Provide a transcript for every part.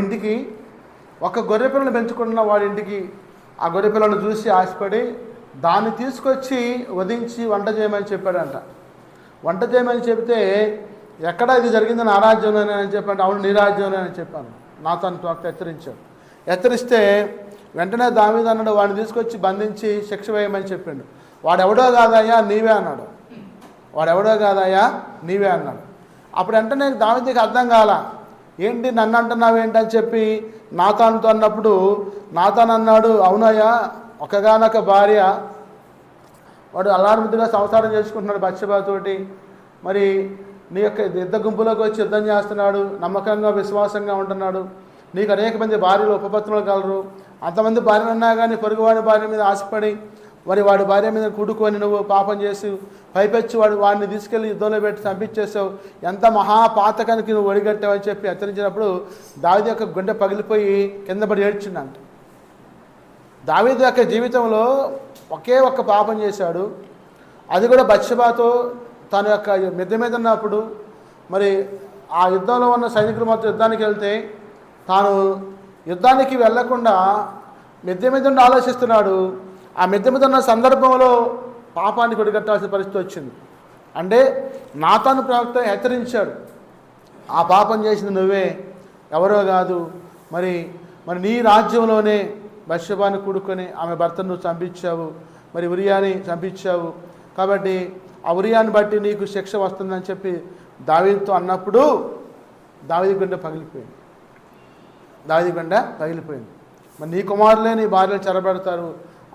ఇంటికి ఒక గొర్రె పిల్లను పెంచుకున్న వాడి ఇంటికి ఆ గొర్రె పిల్లను చూసి ఆశపడి దాన్ని తీసుకొచ్చి వధించి వంట చేయమని చెప్పాడంట. వంట చేయమని చెప్తే ఎక్కడ ఇది జరిగిందని ఆ రాజ్యంలోనే అని చెప్పండి. అవును, నీ రాజ్యంలోనే అని చెప్పాను. నాతాను హెచ్చరించాడు. హెచ్చరిస్తే వెంటనే దావీదు అన్నాడు, వాడిని తీసుకొచ్చి బంధించి శిక్ష వేయమని చెప్పిండు. వాడెవడో కాదయ్యా నీవే అన్నాడు. వాడెవడో కాదయ్యా నీవే అన్నాడు. అప్పుడు వెంటనే దావీదుకి అర్థం కాల, ఏంటి నన్ను అంటున్నావు ఏంటని చెప్పి నాతానుతో అన్నప్పుడు నాతాను అన్నాడు, అవునయ్యా, ఒకగానొక భార్య, వాడు అల్లారుముద్దుగా సంసారం చేసుకుంటున్నాడు బత్షెబతోటి. మరి నీ యొక్క యుద్ధ గుంపులోకి వచ్చి యుద్ధం చేస్తున్నాడు, నమ్మకంగా విశ్వాసంగా ఉంటున్నాడు. నీకు అనేక మంది భార్యలు ఉపపత్నులు కలరు. అంతమంది భార్యలు ఉన్నా కానీ పొరుగువాడి భార్య మీద ఆశపడి మరి వాడి భార్య మీద కూడుకొని నువ్వు పాపం చేసి పైపెచ్చి వాడిని తీసుకెళ్ళి యుద్ధంలో పెట్టి చంపించేసావు. ఎంత మహాపాతకానికి నువ్వు ఒడిగట్టావని చెప్పి హెచ్చరించినప్పుడు దావీదు యొక్క గుండె పగిలిపోయి కింద పడి ఏడ్చిందంట. దావీదు యొక్క జీవితంలో ఒకే ఒక్క పాపం చేశాడు. అది కూడా బత్షెబతో తన యొక్క మిద్దె మీద ఉన్నప్పుడు మరి ఆ యుద్ధంలో ఉన్న సైనికులు మొత్తం యుద్ధానికి వెళ్తే తాను యుద్ధానికి వెళ్లకుండా మిద్దె మీద ఉండి ఆలోచిస్తున్నాడు. ఆ మిద్దె మీద ఉన్న సందర్భంలో పాపానికి ఒడిగట్టాల్సిన పరిస్థితి వచ్చింది. అంటే నాతాను ప్రవక్త హెచ్చరించాడు, ఆ పాపం చేసింది నువ్వే, ఎవరో కాదు. మరి నీ రాజ్యంలోనే బత్షెబాని కూడుకొని ఆమె భర్తను నువ్వు చంపించావు, మరి ఉరియాని చంపించావు. కాబట్టి ఆ ఉరియాని బట్టి నీకు శిక్ష వస్తుందని చెప్పి దావీదుతో అన్నప్పుడు దావీదు గుండె పగిలిపోయింది. మరి నీ కుమారులే నీ భార్యలు చెరబెడతారు,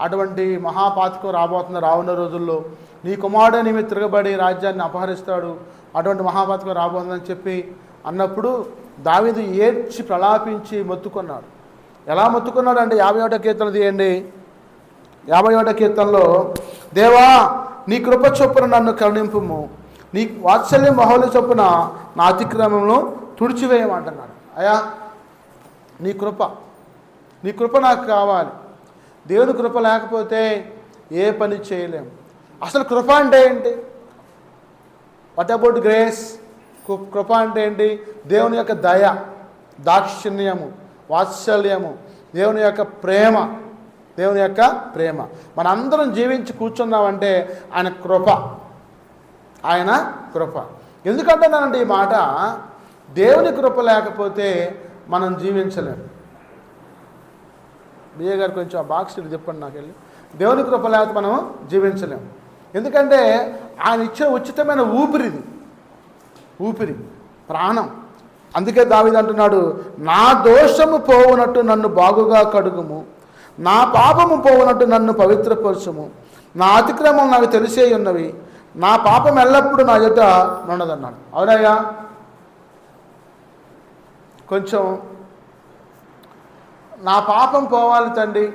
అటువంటి మహాపాతకం రాబోతున్న రానున్న రోజుల్లో నీ కుమారుడే నీ మీద తిరగబడి రాజ్యాన్ని అపహరిస్తాడు, అటువంటి మహాపాతకం రాబోతుందని చెప్పి అన్నప్పుడు దావీదు ఏడ్చి ప్రలాపించి మొత్తుకున్నాడు. ఎలా మొత్తుకున్నాడు అంటే 51వ కీర్తన తీయండి. 51వ కీర్తనలో, దేవా నీ కృప చొప్పున నన్ను కరుణింపుము, నీ వాత్సల్యం మహోలు చొప్పున నా అతిక్రమమును తుడిచివేయమంటున్నాడు. అయ్యా నీ కృప నాకు కావాలి. దేవుని కృప లేకపోతే ఏ పని చేయలేము. అసలు కృప అంటే ఏంటి? What about grace? కృప అంటే ఏంటి? దేవుని యొక్క దయ, దాక్షిణ్యము, వాత్సల్యము, దేవుని యొక్క ప్రేమ. మనందరం జీవించి కూర్చున్నామంటే ఆయన కృప. ఎందుకంటున్నానంటే ఈ మాట, దేవుని కృప లేకపోతే మనం జీవించలేము. బియ్య గారు కొంచెం ఆ బాక్స్ చెప్పండి నాకు వెళ్ళి. దేవుని కృప లేకపోతే మనం జీవించలేము. ఎందుకంటే ఆయన ఇచ్చే ఉచితమైన ఊపిరి ప్రాణం. అందుకే దావీదు అంటున్నాడు, నా దోషము పోవునట్టు నన్ను బాగుగా కడుగుము, నా పాపము పోవునట్టు నన్ను పవిత్రపరచుము, నా అతిక్రమం నాకు తెలిసే ఉన్నవి, నా పాపం ఎల్లప్పుడూ నా ఎదుట ఉండదన్నాడు. అవునయ్యా, కొంచెం నా పాపం పోవాలి తండ్రి,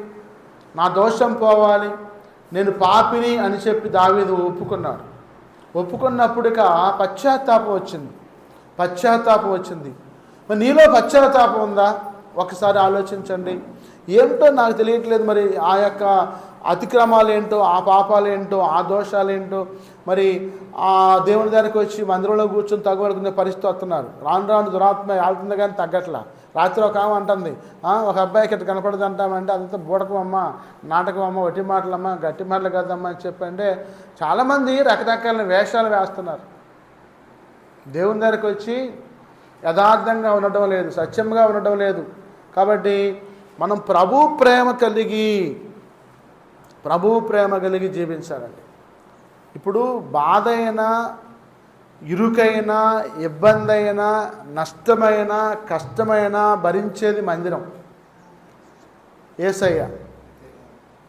నా దోషం పోవాలి, నేను పాపిని అని చెప్పి దావీదు ఒప్పుకున్నప్పుడుక పశ్చాత్తాపం వచ్చింది. మరి నీలో పశ్చాత్తాపం ఉందా? ఒకసారి ఆలోచించండి. ఏమిటో నాకు తెలియట్లేదు, మరి ఆ యొక్క అతిక్రమాలు ఏంటో, ఆ పాపాలు ఏంటో, ఆ దోషాలు ఏంటో, మరి ఆ దేవుని దగ్గరికి వచ్చి మందిరంలో కూర్చొని తగ్గబడుకునే పరిస్థితి వస్తున్నారు. రాను దురాత్మ ఆడుతుంది కానీ తగ్గట్లా. రాత్రి ఒక ఆమె అంటుంది, ఒక అబ్బాయికి ఇట్లా కనపడదు అంటామంటే అదంతా బూడకం అమ్మ, నాటకం అమ్మ, వట్టి మాటలమ్మ, గట్టి మాటలు కదమ్మా అని చెప్పంటే చాలామంది రకరకాల వేషాలు వేస్తున్నారు. దేవుని దగ్గరికి వచ్చి యథార్థంగా ఉండటం లేదు, సత్యంగా ఉండటం లేదు. కాబట్టి మనం ప్రభు ప్రేమ కలిగి జీవించాలండి. ఇప్పుడు బాధ అయినా, ఇరుకైనా, ఇబ్బంది అయినా, నష్టమైన, కష్టమైనా భరించేది మందిరం, యేసయ్య.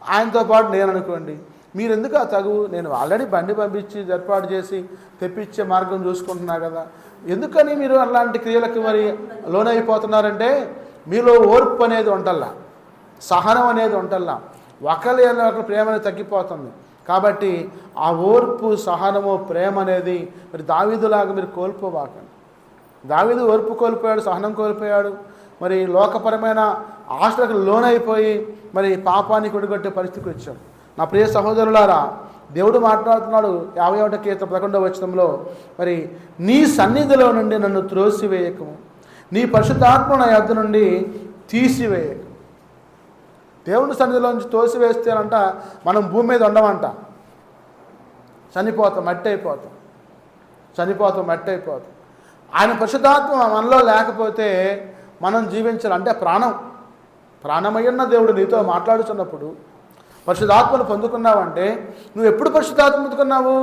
ఆయనతో పాటు నేను అనుకోండి, మీరు ఎందుకు ఆ తగువు? నేను ఆల్రెడీ బండి పంపించి ఏర్పాటు చేసి తెప్పించే మార్గం చూసుకుంటున్నా కదా, ఎందుకని మీరు అలాంటి క్రియలకు మరి లోనైపోతున్నారంటే మీలో ఓర్పు అనేది ఉంటల్లా, సహనం అనేది ఉంటల్లా, ఒకరి ప్రేమ అనేది తగ్గిపోతుంది. కాబట్టి ఆ ఓర్పు, సహనము, ప్రేమ అనేది మరి దావీదులాగా మీరు కోల్పోబాకండి. దావీదు ఓర్పు కోల్పోయాడు, సహనం కోల్పోయాడు, మరి లోకపరమైన ఆశలకు లోనైపోయి మరి పాపానికి ఒడిగట్టే పరిస్థితికి వచ్చాడు. నా ప్రియ సహోదరులారా, దేవుడు మాట్లాడుతున్నాడు 51వ కీర్తన 11వ వచనంలో, మరి నీ సన్నిధిలో నుండి నన్ను త్రోసివేయకము, నీ పరిశుద్ధాత్మ నా యొద్ద నుండి తీసివేయకు. దేవుని సన్నిధిలోంచి తోసివేస్తేనంట మనం భూమి మీద ఉండమంట, చనిపోతాం, మట్టి అయిపోతాం, మట్టి అయిపోతాం. ఆయన పరిశుద్ధాత్మ మనలో లేకపోతే మనం జీవించాలి. అంటే ప్రాణమయ్యున్న దేవుడు నీతో మాట్లాడుతున్నప్పుడు పరిశుద్ధాత్మను పొందుకున్నావంటే, నువ్వు ఎప్పుడు పరిశుద్ధాత్మ పొందుకున్నావు?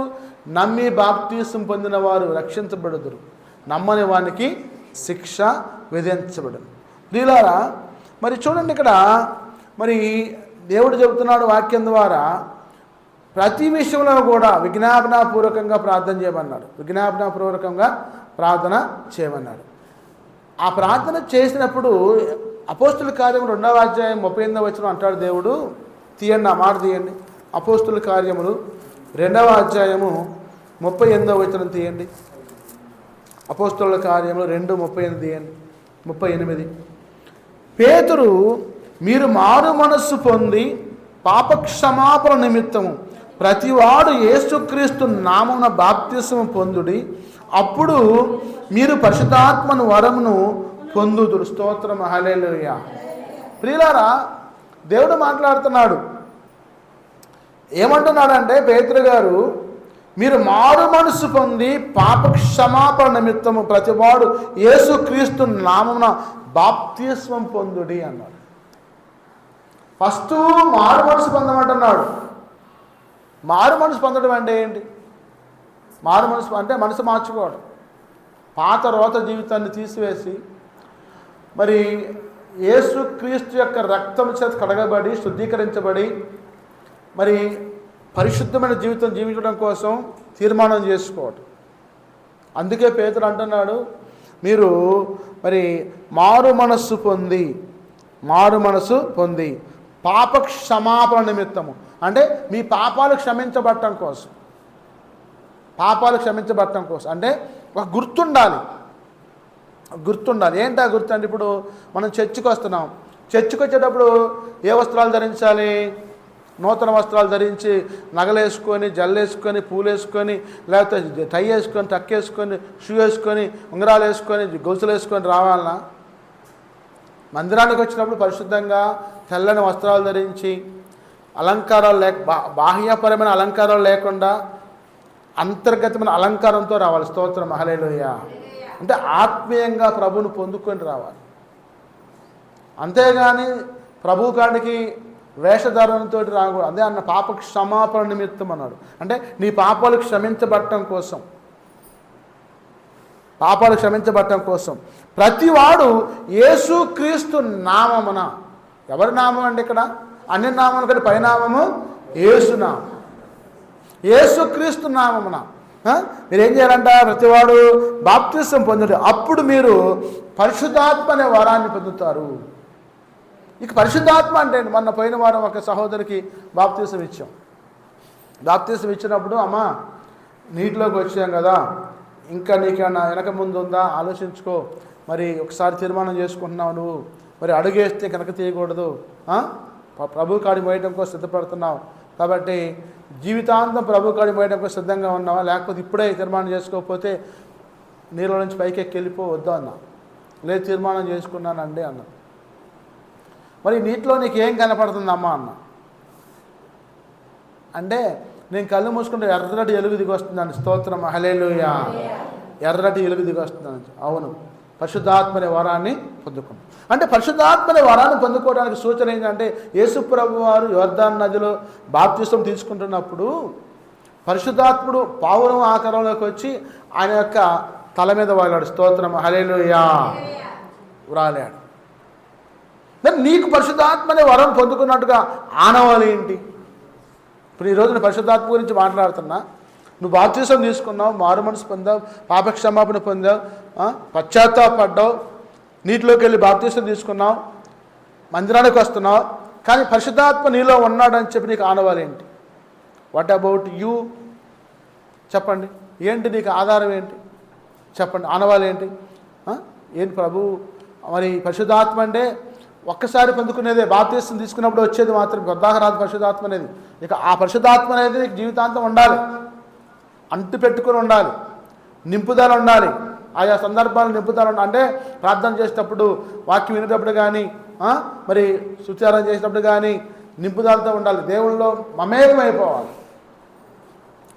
నమ్మి బాప్తీసం పొందిన వారు రక్షించబడుదురు, నమ్మని వానికి శిక్ష విధించబడును. ప్రియులారా, మరి చూడండి, ఇక్కడ మరి దేవుడు చెబుతున్నాడు వాక్యం ద్వారా, ప్రతి విషయంలో కూడా విజ్ఞాపనాపూర్వకంగా ప్రార్థన చేయమన్నాడు. విజ్ఞాపనాపూర్వకంగా ప్రార్థన చేయమన్నాడు. ఆ ప్రార్థన చేసినప్పుడు అపోస్తుల కార్యములు 2వ అధ్యాయం 38వ వచనం అంటాడు దేవుడు. తీయండి, ఆ మాట తీయండి. అపోస్తుల కార్యములు 2వ అధ్యాయము 38వ వచనం తీయండి. అపోస్తుల కార్యములు 2:38 తీయండి. 38. పేతురు, మీరు మారు మనస్సు పొంది పాపక్షమాపణ నిమిత్తము ప్రతివాడు యేసుక్రీస్తు నామమున బాప్తిసము పొందుడి, అప్పుడు మీరు పరిశుద్ధాత్మను వరమును పొందుదురు. స్తోత్రం, హల్లెలూయా. ప్రియులారా, దేవుడు మాట్లాడుతున్నాడు. ఏమంటున్నాడంటే, పేతురు గారు, మీరు మారు మనసు పొంది పాప క్షమాపణ నిమిత్తము ప్రతివాడు యేసుక్రీస్తు నామమున బాప్తిస్మం పొందుడి అన్నాడు. ఫస్ట్ మారు మనసు పొందమంటున్నాడు. మారు మనసు పొందడం అంటే ఏంటి? మారు మనసు అంటే మనసు మార్చుకోవడం, పాత రోత జీవితాన్ని తీసివేసి మరి యేసుక్రీస్తు యొక్క రక్తం చేత కడగబడి శుద్ధీకరించబడి మరి పరిశుద్ధమైన జీవితం జీవించడం కోసం తీర్మానం చేసుకోవటం. అందుకే పేతురు అంటున్నాడు, మీరు మరి మారు మనస్సు పొంది పాప క్షమాపణ నిమిత్తము, అంటే మీ పాపాలు క్షమించబడటం కోసం, అంటే ఒక గుర్తుండాలి. ఏంటి ఆ గుర్తు అంటే, ఇప్పుడు మనం చర్చికి వస్తున్నాం. చర్చికి వచ్చేటప్పుడు ఏ వస్త్రాలు ధరించాలి? నూతన వస్త్రాలు ధరించి, నగలేసుకొని, జల్లేసుకొని, పూలేసుకొని, లేకపోతే టై వేసుకొని, టక్ వేసుకొని, షూ వేసుకొని, ఉంగరాలు వేసుకొని, గొలుసులు వేసుకొని రావాలన్నా? మందిరానికి వచ్చినప్పుడు పరిశుద్ధంగా తెల్లని వస్త్రాలు ధరించి, అలంకారాలు బాహ్యపరమైన అలంకారాలు లేకుండా అంతర్గతమైన అలంకారంతో రావాలి. స్తోత్రం, హల్లెలూయా. అంటే ఆత్మీయంగా ప్రభువును పొందుకొని రావాలి. అంతేగాని ప్రభు కాడికి వేషధారణతో రాకూడదు. అదే అన్న పాప క్షమాపణ నిమిత్తం అన్నాడు. అంటే నీ పాపాలు క్షమించబడటం కోసం ప్రతివాడు యేసుక్రీస్తు నామమున. ఎవరి నామం అండి ఇక్కడ? అన్ని నామం కంటే పైనామము యేసునామం, యేసుక్రీస్తు నామమున మీరేం చేయాలంట? ప్రతివాడు బాప్తిసం పొందుతారు, అప్పుడు మీరు పరిశుద్ధాత్మ అనే వరాన్ని పొందుతారు. ఇక పరిశుద్ధాత్మ అంటే మొన్న పోయిన వారం ఒక సహోదరికి బాప్తిసం ఇచ్చినప్పుడు, అమ్మ నీటిలోకి వచ్చాం కదా, ఇంకా నీకేమన్నా వెనక ముందు ఉందా ఆలోచించుకో, మరి ఒకసారి తీర్మానం చేసుకుంటున్నావు, నువ్వు మరి అడుగేస్తే కనుక తీయకూడదు, ప్రభు కాడి పోయడం కోసం సిద్ధపడుతున్నావు కాబట్టి జీవితాంతం ప్రభు కాడి పోయడం కోసం సిద్ధంగా ఉన్నావా, లేకపోతే ఇప్పుడే తీర్మానం చేసుకోకపోతే నీళ్ళ నుంచి పైకి ఎక్కి వెళ్ళిపోవద్దు అన్నా. లేదు, తీర్మానం చేసుకున్నానండి అన్న. మరి నీటిలో నీకు ఏం కనపడుతుందమ్మా అన్న అంటే, నేను కళ్ళు మూసుకుంటే ఎర్రటి ఎలుగు దిగి వస్తుందండి. స్తోత్రం, హల్లెలూయా. ఎర్రటి ఎలుగు దిగి వస్తుందని. అవును, పరిశుద్ధాత్మనే వరాన్ని పొందుకున్నాం. అంటే పరిశుద్ధాత్మనే వరాన్ని పొందుకోవడానికి సూచన ఏంటంటే, యేసు ప్రభు వారు యోర్దాను నదిలో బాప్తిసం తీసుకుంటున్నప్పుడు పరిశుద్ధాత్ముడు పావురం ఆకారంలోకి వచ్చి ఆయన యొక్క తల మీద వాలాడు. స్తోత్రం, హల్లెలూయా. వ్రాలాడు. మరి నీకు పరిశుద్ధాత్మనే వరం పొందుకున్నట్టుగా ఆనవాళ్ళు ఏంటి? ఇప్పుడు ఈ రోజున పరిశుద్ధాత్మ గురించి మాట్లాడుతున్నా. నువ్వు బాప్తిసం తీసుకున్నావు, మారు మనసు పొందావు, పాపక్షమాపణ పొందావు, పశ్చాత్తాపడ్డావు, నీటిలోకి వెళ్ళి బాప్తిసం తీసుకున్నావు, మందిరానికి వస్తున్నావు, కానీ పరిశుద్ధాత్మ నీలో ఉన్నాడని చెప్పి నీకు ఆనవాళ్ళు ఏంటి? What about you? చెప్పండి, ఏంటి నీకు ఆధారం ఏంటి? చెప్పండి, ఆనవాళ్ళు ఏంటి? ఏంటి ప్రభు? మరి పరిశుద్ధాత్మ అంటే ఒక్కసారి పొందుకునేదే, బాప్తిసం తీసుకున్నప్పుడు వచ్చేది మాత్రం వృద్ధాహరాదు పరిశుద్ధాత్మ అనేది. ఇక ఆ పరిశుద్ధాత్మ అనేది నీకు జీవితాంతం ఉండాలి, అంటు పెట్టుకుని ఉండాలి, నింపుదల ఉండాలి, ఆయా సందర్భాలు నింపుతాను. అంటే ప్రార్థన చేసేటప్పుడు, వాక్యం వినేటప్పుడు కానీ, మరి సుచారం చేసేటప్పుడు కానీ నింపుదలతో ఉండాలి. దేవుళ్ళలో మమేకమైపోవాలి.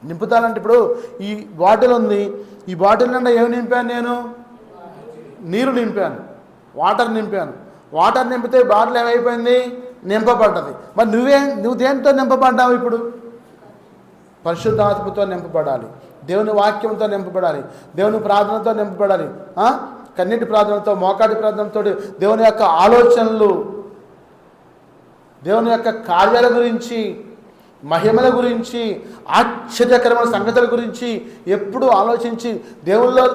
నింపుతానంటే ఇప్పుడు ఈ బాటిల్ ఉంది, ఈ బాటిల్ నిండా ఏమి నింపాను నేను? నీరు నింపాను, వాటర్ నింపాను. వాటర్ నింపితే బాటిల్ ఏమైపోయింది? నింపబడ్డది. మరి నువ్వు దేంతో నింపబడ్డావు? ఇప్పుడు పరిశుద్ధాత్మతో నింపబడాలి, దేవుని వాక్యంతో నింపబడాలి, దేవుని ప్రార్థనతో నింపబడాలి. కన్నీటి ప్రార్థనతో, మోకాటి ప్రార్థనతో దేవుని యొక్క ఆలోచనలు, దేవుని యొక్క కార్యాల గురించి, మహిమల గురించి, ఆశ్చర్యకరమైన సంగతుల గురించి ఎప్పుడూ ఆలోచించి దేవుల్లో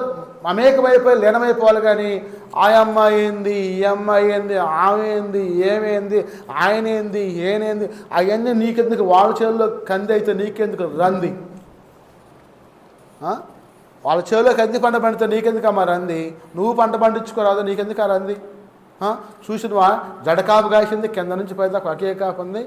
మమేకమైపోయి లీనమైపోవాలి. కానీ ఆ అమ్మాయి ఏంది, ఈ అమ్మాయి ఏంది, ఆమె ఏంది, ఏమేంది, ఆయన ఏంది, ఏనేంది, అవన్నీ నీకెందుకు? వాళ్ళ చేతుల్లో కంది అయితే నీకెందుకు రంది? వాళ్ళ చేతిలో కంది పంట పండితే నీకెందుకు అమ్మ రంది? నువ్వు పంట పండించుకోరాదు, నీకెందుకు ఆ రంది? చూసినవా? జడ కాపు కాసింది, కింద నుంచి పైదాకా ఒకే కాపు ఉంది,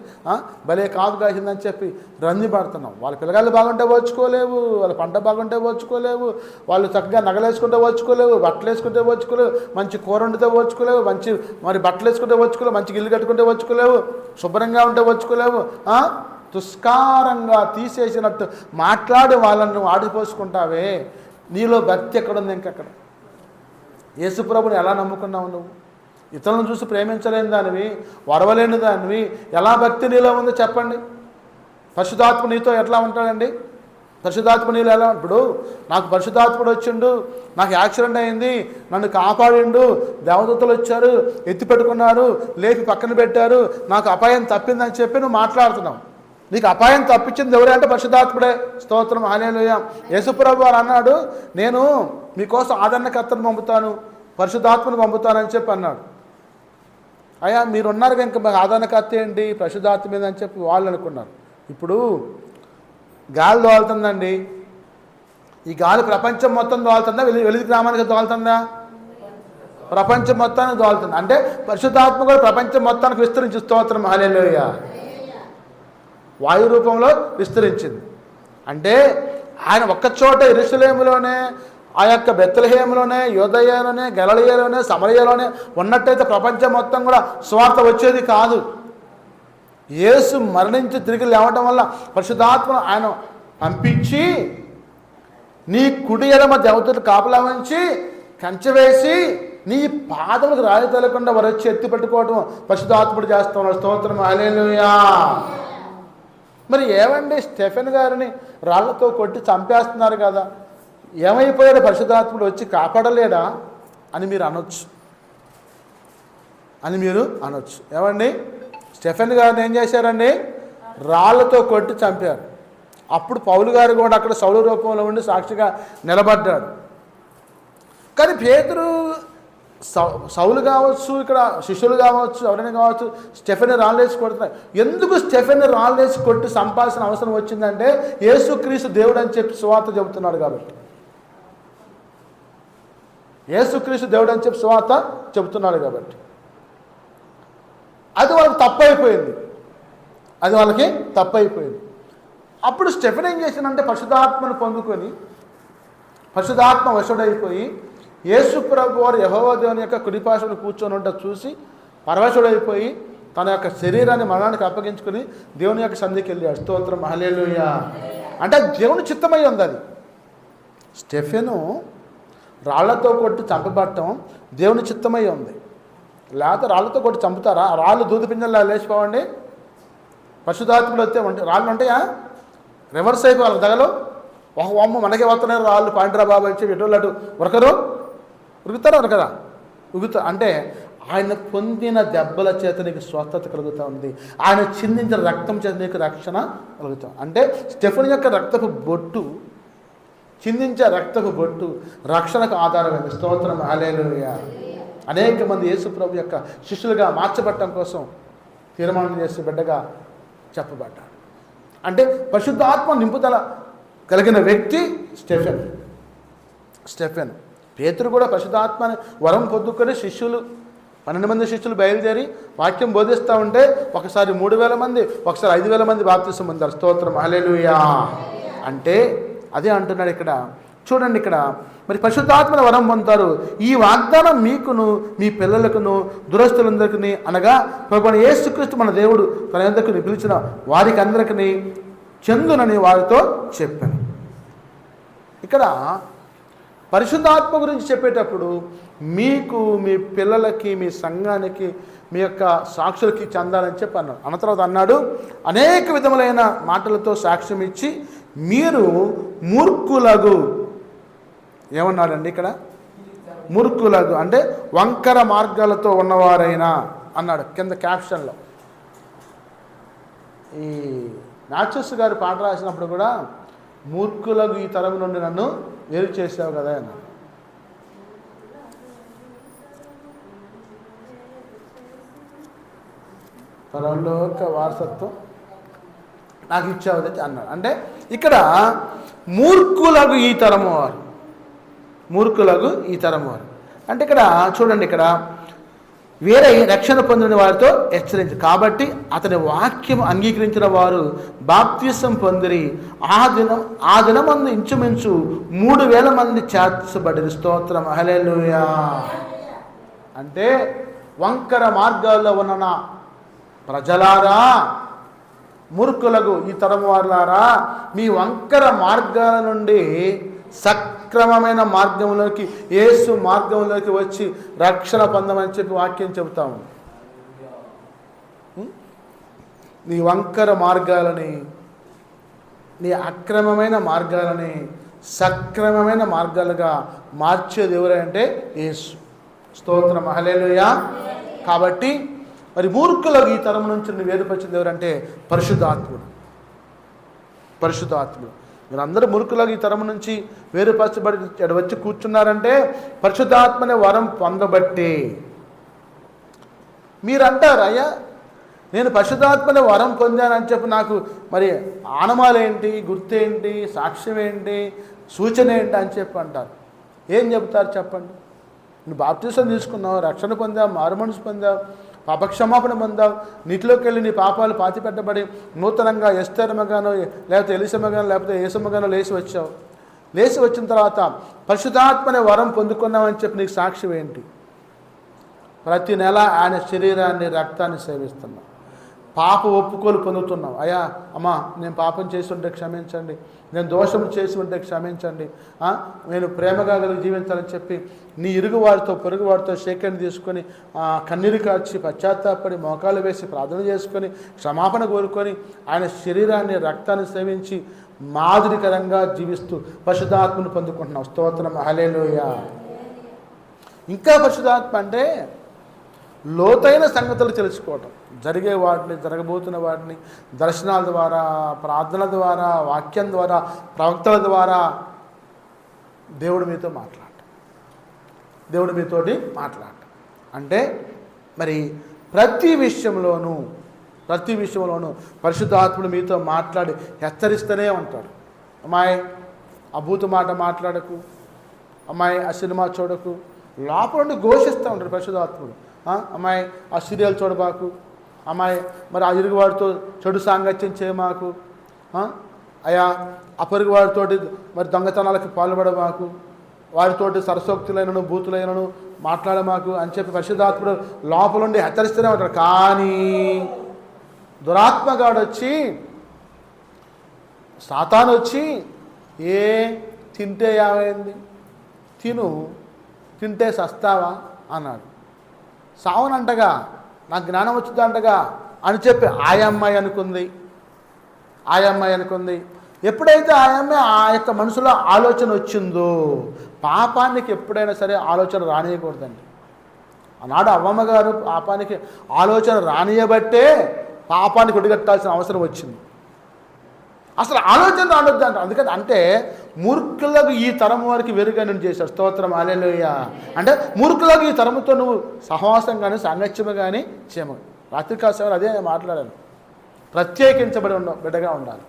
భలే కాపు కాసిందని చెప్పి రంది పడుతున్నాం. వాళ్ళ పిల్లగాళ్ళు బాగుంటే వచ్చుకోలేవు, వాళ్ళ పంట బాగుంటే వచ్చుకోలేవు, వాళ్ళు చక్కగా నగలేసుకుంటే వచ్చుకోలేవు, బట్టలు వేసుకుంటే వచ్చుకోలేవు, మంచి కూర వండితే వచ్చుకోలేవు, మంచి మరి బట్టలు వేసుకుంటే వచ్చుకోలేవు, మంచి ఇల్లు కట్టుకుంటే వచ్చుకోలేవు, శుభ్రంగా ఉంటే వచ్చుకోలేవు. తుస్కారంగా తీసేసినట్టు మాట్లాడి వాళ్ళని నువ్వు ఆడిపోసుకుంటావే. నీలో భక్తి ఎక్కడుంది? ఇంకెక్కడ? యేసుప్రభుని ఎలా నమ్ముకున్నావు నువ్వు? ఇతరులను చూసి ప్రేమించలేని దానివి, వరవలేని దానివి, ఎలా భక్తి నీలో ఉందో చెప్పండి. పరిశుద్ధాత్మ నీతో ఎట్లా ఉంటాడండి? పరిశుద్ధాత్మ నీలో ఎలా? ఇప్పుడు నాకు పరిశుద్ధాత్ముడు వచ్చిండు, నాకు యాక్సిడెంట్ అయింది, నన్ను కాపాడిండు, దేవదూతలు వచ్చారు, ఎత్తి పెట్టుకున్నారు, లేపి పక్కన పెట్టారు, నాకు అపాయం తప్పిందని చెప్పి నువ్వు మాట్లాడుతున్నావు. నీకు అపాయం తప్పించింది ఎవరే అంటే పరిశుద్ధాత్ముడే. స్తోత్రం, హల్లెలూయా. యేసుప్రభు వారు అన్నాడు, నేను మీకోసం ఆదరణకర్తను పంపుతాను, పరిశుద్ధాత్మను పంపుతానని చెప్పి అన్నాడు. అయ్యా మీరున్నారు కనుక మాకు ఆదరణకర్త ఏంటి, పరిశుద్ధాత్మ మీద అని చెప్పి వాళ్ళు అనుకున్నారు. ఇప్పుడు గాలి దోలుతుందండి, ఈ గాలి ప్రపంచం మొత్తం దోలుతుందా? వెలిది గ్రామానికి దోలుతుందా? ప్రపంచం మొత్తానికి దోలుతుంది. అంటే పరిశుద్ధాత్మ కూడా ప్రపంచం మొత్తానికి విస్తరించి. స్తోత్రం, హల్లెలూయా. వాయు రూపంలో విస్తరించింది. అంటే ఆయన ఒక్కచోట యెరూషలేములోనే, ఆ యొక్క బెత్లెహేములోనే, యూదయలోనే, గలిలయలోనే, సమరయలోనే ఉన్నట్టయితే ప్రపంచం మొత్తం కూడా సువార్త వచ్చేది కాదు. యేసు మరణించి తిరిగి లేవటం వల్ల పరిశుద్ధాత్మను ఆయన పంపించి నీ కుడి ఎడమ దేవతలు కాపలా ఉంచి కంచె వేసి నీ పాదములకు రాయి తగలకుండా వారు వచ్చి ఎత్తి పెట్టుకోవటం పరిశుద్ధాత్ముడు చేస్తున్నాడు. స్తోత్రం, హల్లెలూయా. మరి ఏమండి, స్టెఫెన్ గారిని రాళ్లతో కొట్టి చంపేస్తున్నారు కదా, ఏమైపోయాడు? పరిశుద్ధాత్ముడు వచ్చి కాపాడలేడా అని మీరు అనొచ్చు. ఏమండి, స్టెఫెన్ గారిని ఏం చేశారండి? రాళ్లతో కొట్టి చంపారు. అప్పుడు పౌలు గారు కూడా అక్కడ సౌలు రూపంలో ఉండి సాక్షిగా నిలబడ్డాడు. కానీ పేతురు, సౌలు కావచ్చు, ఇక్కడ శిష్యులు కావచ్చు, ఎవరైనా కావచ్చు, స్టెఫెన్ రాళ్ళేసి కొడుతున్నారు. ఎందుకు స్టెఫెన్ రాళ్ళేసి కొట్టి చంపాల్సిన అవసరం వచ్చిందంటే యేసుక్రీస్తు దేవుడు అని చెప్పి సువార్త చెబుతున్నాడు కాబట్టి. యేసుక్రీస్తు దేవుడు అని చెప్పి సువార్త చెబుతున్నాడు కాబట్టి అది వాళ్ళకి తప్పైపోయింది. అప్పుడు స్టెఫెన్ ఏం చేసిందంటే పరిశుద్ధాత్మను పొందుకొని పరిశుద్ధాత్మ వశుడైపోయి యేసు ప్రభు వారు యెహోవా దేవుని యొక్క కుడిపార్శ్వన కూర్చొని ఉంటే చూసి పరవశుడైపోయి తన యొక్క శరీరాన్ని మరణానికి అప్పగించుకుని దేవుని యొక్క సన్నిధికి వెళ్ళాడు. స్తోత్రం, హల్లెలూయా. అంటే దేవుని చిత్తమై ఉంది అది. స్టెఫెను రాళ్లతో కొట్టి చంపబట్టడం దేవుని చిత్తమై ఉంది. లేకపోతే రాళ్ళతో కొట్టి చంపుతారా? రాళ్ళు దూది పింజల్లో లేచిపోవండి. పరిశుద్ధాత్మలు వస్తే రాళ్ళు ఉంటాయా? రివర్స్ అయిపోవాలి దగ్గరలో. ఒక అమ్మ మనకే వస్తున్నారు రాళ్ళు, పాండ్రా బాబు వచ్చి ఎటు అటు ఉరుకుతారా? అంటే ఆయన పొందిన దెబ్బల చేత నీకు స్వస్థత కలుగుతూ ఉంది, ఆయన చిందించిన రక్తం చేత నీకు రక్షణ కలుగుతాం. అంటే స్టెఫెన్ యొక్క రక్తపు బొట్టు, చిందించే రక్తపు బొట్టు రక్షణకు ఆధారమైంది. స్తోత్రం, హల్లెలూయా. అనేక మంది యేసు ప్రభు యొక్క శిష్యులుగా మార్చబడటం కోసం తీర్మానం చేసే బిడ్డగా చెప్పబడ్డాడు. అంటే పరిశుద్ధాత్మ నింపుదల కలిగిన వ్యక్తి స్టెఫెన్. పేతురు కూడా పరిశుద్ధాత్మని వరం పొందుకొని 12 మంది శిష్యులు బయలుదేరి వాక్యం బోధిస్తూ ఉంటే ఒకసారి 3000 మంది, ఒకసారి 5000 మంది బాప్తిసం పొందారు. స్తోత్రం, హల్లెలూయా. అంటే అదే అంటున్నాడు ఇక్కడ, చూడండి ఇక్కడ మరి పరిశుద్ధాత్మల వరం పొందుతారు. ఈ వాగ్దానం మీకును మీ పిల్లలకును దురస్తులందరికీ అనగా ప్రభువైన యేసుక్రీస్తు మన దేవుడు తన యొద్దకు పిలిచిన వారికి అందరికీ చెందునని వారితో చెప్పాను. ఇక్కడ పరిశుద్ధాత్మ గురించి చెప్పేటప్పుడు మీకు మీ పిల్లలకి మీ సంఘానికి మీ యొక్క సాక్షులకి చెందాలని చెప్పి అన్నాడు. అన్న తర్వాత అన్నాడు అనేక విధములైన మాటలతో సాక్ష్యం ఇచ్చి మీరు మూర్ఖులగు, ఏమన్నాడండి ఇక్కడ? మూర్ఖులగు అంటే వంకర మార్గాలతో ఉన్నవారైనా అన్నాడు కింద క్యాప్షన్లో. ఈ నాచస్ గారు పాట రాసినప్పుడు కూడా మూర్ఖులకు ఈ తరం నుండి నన్ను వేరు చేసావు కదా అన్నాడు. పరలోక వారసత్వం నాకు ఇచ్చావు అన్నాడు. అంటే ఇక్కడ మూర్ఖులకు ఈ తరము వారు, మూర్ఖులకు ఈ తరము వారు అంటే ఇక్కడ చూడండి, ఇక్కడ వేరే రక్షణ పొందిన వారితో హెచ్చరించి కాబట్టి అతని వాక్యం అంగీకరించిన వారు బాప్తిసం పొందిరి. ఆ దినమందు ఇంచుమించు 3,000 మంది చేర్చబడిన. స్తోత్రం, హల్లెలూయా. అంటే వంకర మార్గాల్లో ఉన్న ప్రజలారా, మూర్ఖులకు ఈ తరం వారులారా, మీ వంకర మార్గాల నుండి సక్రమమైన మార్గంలోకి, యేసు మార్గంలోకి వచ్చి రక్షణ పొందమని చెప్పి వాక్యం చెబుతాము. నీ వంకర మార్గాలని, నీ అక్రమమైన మార్గాలని సక్రమమైన మార్గాలుగా మార్చేది ఎవరంటే యేసు. స్తోత్రం, హల్లెలూయా. కాబట్టి మరి మూర్ఖులకు ఈ తరం నుంచి నువ్వు వేరుపరిచింది ఎవరంటే పరిశుద్ధాత్ముడు. పరిశుద్ధాత్ముడు. మీరు అందరూ మూర్ఖులకు ఈ తరం నుంచి వేరుపరచబడి వచ్చి కూర్చున్నారంటే పరిశుద్ధాత్మనే వరం పొందబట్టి. మీరంటారు, అయ్యా నేను పరిశుద్ధాత్మనే వరం పొందానని చెప్పి నాకు మరి ఆనమాలేంటి, గుర్తేంటి, సాక్ష్యం ఏంటి, సూచన ఏంటి అని చెప్పి అంటారు. ఏం చెప్తారు చెప్పండి? నువ్వు బాప్తిసం తీసుకున్నావు, రక్షణ పొందావు, మారుమనసు పొందావు, పాపక్షమాపణ పొందావు, నీటిలోకి వెళ్ళి నీ పాపాలు పాతిపెట్టబడి నూతనంగా ఎస్తేరమగానో లేకపోతే ఎలిసమ్మగానో లేకపోతే ఏసమ్మగానో లేచి వచ్చావు. లేచి వచ్చిన తర్వాత పరిశుద్ధాత్మనే వరం పొందుకున్నావని చెప్పి నీకు సాక్ష్యం ఏంటి? ప్రతి నెల ఆయన శరీరాన్ని, రక్తాన్ని సేవిస్తున్నావు. పాప ఒప్పుకోలు పొందుతున్నావు. అయ్యా అమ్మా నేను పాపం చేసి ఉంటే క్షమించండి, నేను దోషం చేసి ఉంటే క్షమించండి, నేను ప్రేమగా కలిగి జీవించాలని చెప్పి నీ ఇరుగు వారితో పొరుగు వారితో షేకని తీసుకొని కన్నీరు కార్చి పశ్చాత్తాపడి మోకాలు వేసి ప్రార్థన చేసుకొని క్షమాపణ కోరుకొని ఆయన శరీరాన్ని, రక్తాన్ని సేవించి మాదిరికరంగా జీవిస్తూ పరిశుద్ధాత్మను పొందుకుంటున్నావు. స్తోత్రం, హల్లెలూయా. ఇంకా పరిశుద్ధాత్మ అంటే లోతైన సంగతులు తెలుసుకోవటం, జరిగే వాటిని, జరగబోతున్న వాటిని దర్శనాల ద్వారా, ప్రార్థన ద్వారా, వాక్యం ద్వారా, ప్రవక్తల ద్వారా దేవుడు మీతో మాట్లాడటం, దేవుడు మీతోటి మాట్లాడటం. అంటే మరి ప్రతి విషయంలోనూ పరిశుద్ధాత్ముడు మీతో మాట్లాడి హెచ్చరిస్తూనే ఉంటాడు. అమ్మాయి అభూత మాట మాట్లాడకు, అమ్మాయి ఆ సినిమా చూడకు, లోపల నుండి ఘోషిస్తూ ఉంటాడు పరిశుద్ధాత్ముడు. అమ్మాయి ఆ సీరియల్ చూడబాకు, అమ్మాయి మరి ఆ ఇరుగువాడితో చెడు సాంగత్యం చేయమాకు, అయా ఆ పొరుగు వాడితోటి మరి దొంగతనాలకు పాల్పడమాకు, వారితోటి సరసోక్తులైనను బూతులైనను మాట్లాడమాకు అని చెప్పి పరిశుద్ధాత్ముడు లోపల నుండి హెచ్చరిస్తూనే ఉంటాడు. కానీ దురాత్మగాడు వచ్చి, సాతాను వచ్చి తింటే ఏమైంది, తింటే సస్తావా అన్నాడు. సావనంటగా, నాకు జ్ఞానం వచ్చిందంటగా అని చెప్పి ఆయమ్మాయి అనుకుంది. ఎప్పుడైతే ఆయమ్మాయి ఆ యొక్క మనసులో ఆలోచన వచ్చిందో, పాపానికి ఎప్పుడైనా సరే ఆలోచన రానియకూడదండి. ఆనాడు అవ్వమ్మ గారు పాపానికి ఆలోచన రానియబట్టే పాపానికి ఒడిగట్టాల్సిన అవసరం వచ్చింది. అసలు ఆలోచన రానొద్దంట. అందుకని అంటే మూర్ఖులకు ఈ తరం వారికి వేరుగా నేను చేశాడు. స్తోత్రం, హల్లెలూయా. అంటే మూర్ఖులకు ఈ తరముతో నువ్వు సహవాసం కానీ సాంగత్యము కానీ చేయము. రాత్రికాల సేవలు అదే మాట్లాడాను. ప్రత్యేకించబడి బిడ్డగా ఉండాలి,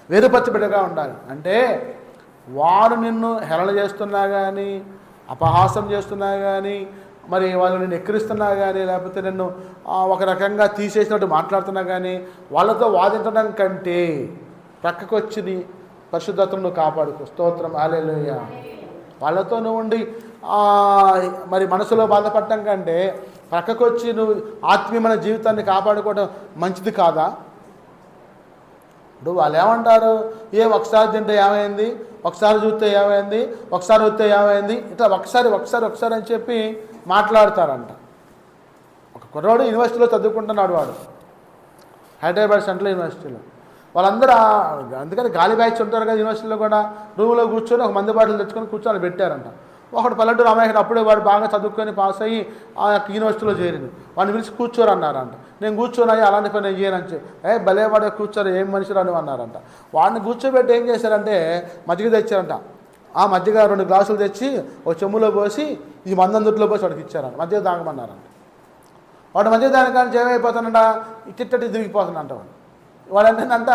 వేరుపరచ బిడ్డగా ఉండాలి. అంటే వారు నిన్ను హేళన చేస్తున్నా కానీ, అపహాసం చేస్తున్నా కానీ, మరి వాళ్ళు నిన్ను ఎక్కిరిస్తున్నా కానీ, లేకపోతే నిన్ను ఒక రకంగా తీసేసినట్టు మాట్లాడుతున్నా కానీ, వాళ్ళతో వాదించడం కంటే ప్రక్కకు వచ్చి పరిశుద్ధతను నువ్వు కాపాడుకో. స్తోత్రం, హల్లెలూయా. వాళ్ళతో నువ్వు ఉండి మరి మనసులో బాధపడటం కంటే ప్రక్కకు వచ్చి నువ్వు ఆత్మీయమైన జీవితాన్ని కాపాడుకోవడం మంచిది కాదా? ఇప్పుడు వాళ్ళు ఏమంటారు, ఒకసారి తింటే ఏమైంది, ఒకసారి చూస్తే ఏమైంది, ఒకసారి వస్తే ఏమైంది, ఇట్లా ఒకసారి అని చెప్పి మాట్లాడతారంట. ఒక కుర్రాడు యూనివర్సిటీలో చదువుకుంటున్నాడు, వాడు హైదరాబాద్ సెంట్రల్ యూనివర్సిటీలో. వాళ్ళందరూ అందుకని గాలి బ్యాచ్ ఉంటారు కదా యూనివర్సిటీలో కూడా, రూమ్లో కూర్చొని ఒక మందు బాటిల్ తెచ్చుకొని కూర్చొని పెట్టారంట. ఒకడు పల్లెటూరు అమ్మాయికి అప్పుడే వాడు బాగా చదువుకొని పాస్ అయ్యి ఆ యూనివర్సిటీలో చేరింది. వాడిని పిలిచి కూర్చోరు అన్నారంట. నేను కూర్చొని అలాంటి పని నేను చేయనని చెప్పి భలే వాడే కూర్చోరు, ఏం మనిషి రాని అన్నారంట. వాడిని కూర్చోబెట్టి ఏం చేశారంటే మజ్జిగ తెచ్చారంట. ఆ మజ్జిగ 2 గ్లాసులు తెచ్చి ఒక చెమ్ములో పోసి ఈ మందందుట్లో పోసి వాడికి ఇచ్చారంట. మజ్జిగ తాగమన్నారంట. వాడు మజ్జిగ తాగడానికి ఏమైపోతానంట, ఇట్టి దిగిపోతానంట. వాడు ఏంటంట,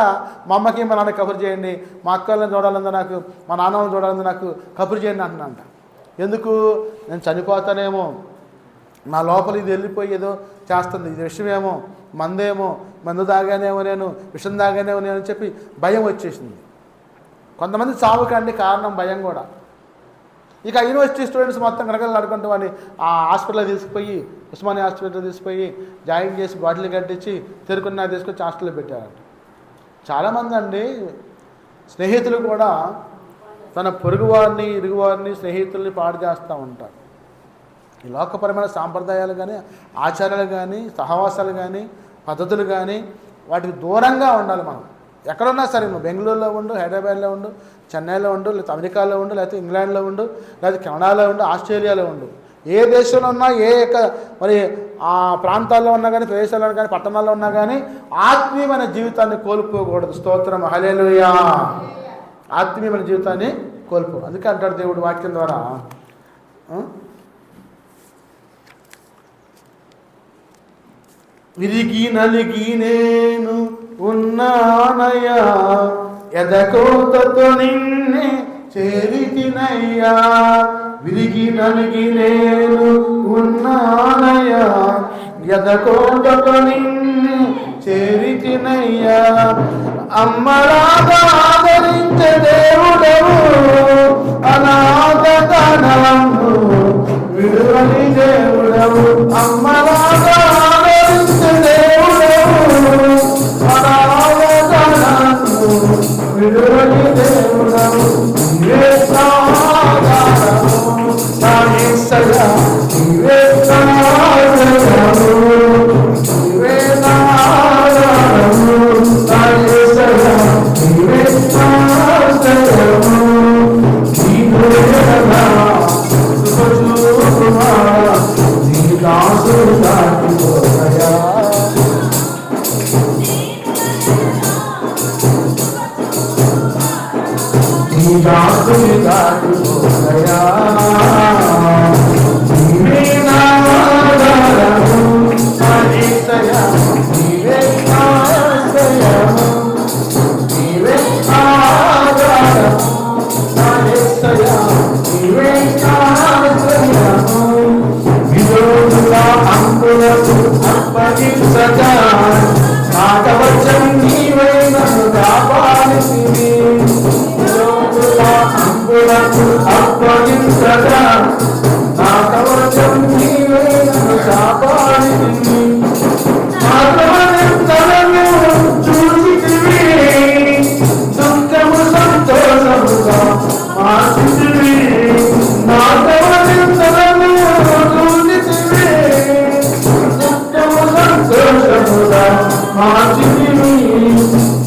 మా అమ్మకి మా నాన్న కబురు చేయండి, మా అక్కలను చూడాలందా నాకు, మా నాన్నని చూడాలందా నాకు కబురు చేయండి అంటున్నాంట. ఎందుకు? నేను చనిపోతానేమో, నా లోపల ఇది వెళ్ళిపోయి ఏదో చేస్తుంది, ఇది విషయమేమో, మందు తాగానేమో నేను, విషం తాగానేమో నేను అని చెప్పి భయం వచ్చేసింది. కొంతమంది చావుకండి కారణం భయం కూడా. ఇక యూనివర్సిటీ స్టూడెంట్స్ మొత్తం కనకలు నడుకుంటూ వాడిని ఆ హాస్పిటల్లో తీసుకుపోయి, ఉస్మానియా హాస్పిటల్లో తీసుకుపోయి జాయిన్ చేసి బాటిల్ కట్టించి తెరుకున్నా తీసుకొచ్చి హాస్టల్లో పెట్టారంట. చాలామంది అండి స్నేహితులు కూడా తన పొరుగువారిని, ఇరుగువారిని, స్నేహితుల్ని పాడు చేస్తూ ఉంటారు. ఈ లోకపరమైన సాంప్రదాయాలు కానీ, ఆచారాలు కానీ, సహవాసాలు కానీ, పద్ధతులు కానీ వాటికి దూరంగా ఉండాలి. మనం ఎక్కడున్నా సరే, నువ్వు బెంగళూరులో ఉండు, హైదరాబాద్లో ఉండు, చెన్నైలో ఉండు, లేకపోతే అమెరికాలో ఉండు, లేకపోతే ఇంగ్లాండ్లో ఉండు, లేకపోతే కెనడాలో ఉండు, ఆస్ట్రేలియాలో ఉండు, ఏ దేశంలో ఉన్నా, మరి ఆ ప్రాంతాల్లో ఉన్నా కానీ, ప్రదేశాల్లో కానీ, పట్టణాల్లో ఉన్నా కానీ ఆత్మీయమైన జీవితాన్ని కోల్పోకూడదు. స్తోత్రం, హల్లెలూయా. ఆత్మీయమైన జీవితాన్ని కోల్పో. అందుకే అంటాడు దేవుడు వాక్యం ద్వారా, విరిగి నలిగి నేను ఉన్నానయ్యా, ఎదకోతతో నిన్నే చేరితినయ్యా. విరిగి నలిగి నేను ఉన్నానయ్యా, ఎదకోతతో నిన్నే చేరితినయ్యా. అమ్మలాగా ఆదరించే దేవుడవు, అనాథతనము విడువని దేవుడవు. అమ్మలాగా ఆదరించే దేవుడవు, అనాథతనము విడువని దేవుడవు. నీవే సాధారణము నా యేసయ్యా, నీవే సాధారణము, నీవే సాధారణము నా యేసయ్యా, నీవే సాధారణము. నీ దాసుడు దాటిపోయా, నీ దాసుడు దాటిపోయా. నీవే నాదారము నా యేసయ్యా, నీవే ఆశ్రయము, నీవే ఆధారము నా యేసయ్యా, నీవే ఆశ్రయము. విరోధుల అంకులకు అప్పగించగా నా కవచం నీవై నన్ను కాపాడితివి. విరోధుల అంకులకు అప్పగించగా నా కవచం నీవై నన్ను కాపాడితివి. నా తలను చూసితివి, దుఃఖము సంతోషముగా మార్చితివి. నా తలను చూసితివి, దుఃఖము సంతోషముగా మార్చితివి.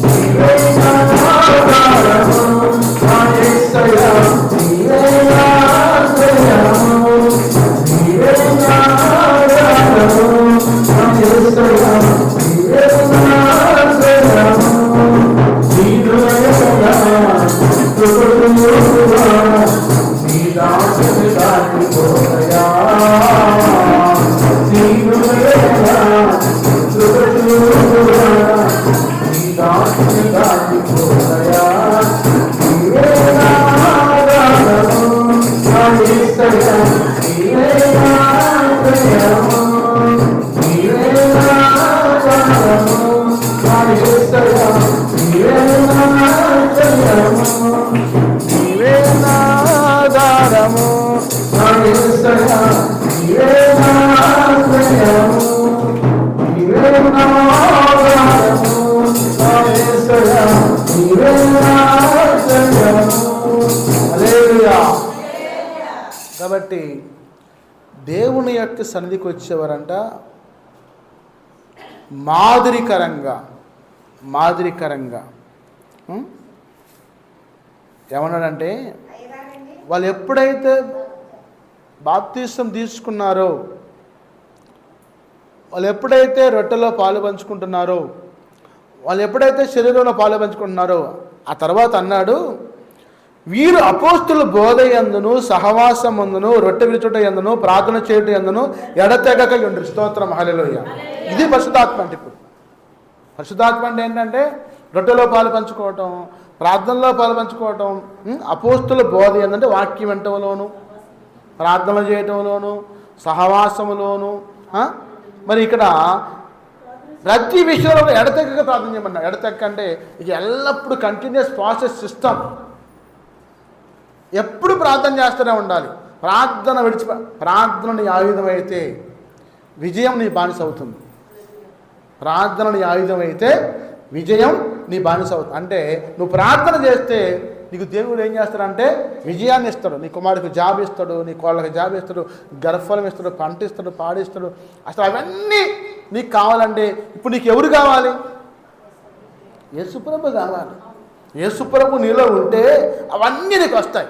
నీవే ఆధారము నా యేసయ్యా, నీవే ఆశ్రయము, నీవే ఆధారము నా యేసయ్యా, నీవే ఆశ్రయము. నీ దాసుడు దాటిపోయా, నీ కాబట్టి దేవుని యొక్క సన్నిధికి వచ్చేవారంట మాదిరికరంగా ఏమన్నాడంటే, వాళ్ళు ఎప్పుడైతే బాప్తీసం తీసుకున్నారో, వాళ్ళు ఎప్పుడైతే రొట్టెలో పాలు పంచుకుంటున్నారో, వాళ్ళు ఎప్పుడైతే శరీరంలో పాలు పంచుకుంటున్నారో, ఆ తర్వాత అన్నాడు, వీరు అపోస్తుల బోధ యందును సహవాసమందును రొట్టె విరుచుట యందును ప్రార్థన చేయుట యందును ఎడతెగక ఉండ్రి. స్తోత్రం, హల్లెలూయా. ఇది పరిశుద్ధాత్మ అంటే. ఇప్పుడు పరిశుద్ధాత్మ అంటే ఏంటంటే రొట్టెలో పాలు పంచుకోవటం, ప్రార్థనలో పాలు పంచుకోవటం, అపోస్తుల బోధ ఏంటంటే వాక్యం వినటంలోను, ప్రార్థన చేయటంలోను, సహవాసములోను. మరి ఇక్కడ ప్రతి విషయంలో ఎడతెగక ప్రార్థన చేయమన్నా. ఎడతెక్క అంటే ఇక ఎల్లప్పుడూ కంటిన్యూస్ ప్రాసెస్ సిస్టమ్. ఎప్పుడు ప్రార్థన చేస్తూనే ఉండాలి. ప్రార్థన నీ ఆయుధం అయితే విజయం నీ బానిస అవుతుంది. ప్రార్థన నీ ఆయుధం అయితే విజయం నీ బానిస అవుతుంది. అంటే నువ్వు ప్రార్థన చేస్తే నీకు దేవుడు ఏం చేస్తాడంటే విజయాన్ని ఇస్తాడు. నీ కుమారుడికి జాబ్ ఇస్తాడు, నీ కోళ్ళకి జాబ్ ఇస్తాడు, గర్భఫలం ఇస్తాడు, పంట ఇస్తాడు, పాడిస్తాడు. అసలు అవన్నీ నీకు కావాలంటే ఇప్పుడు నీకు ఎవరు కావాలి? యేసుప్రభు కావాలి. యేసుప్రభు నీలో ఉంటే అవన్నీ నీకు వస్తాయి.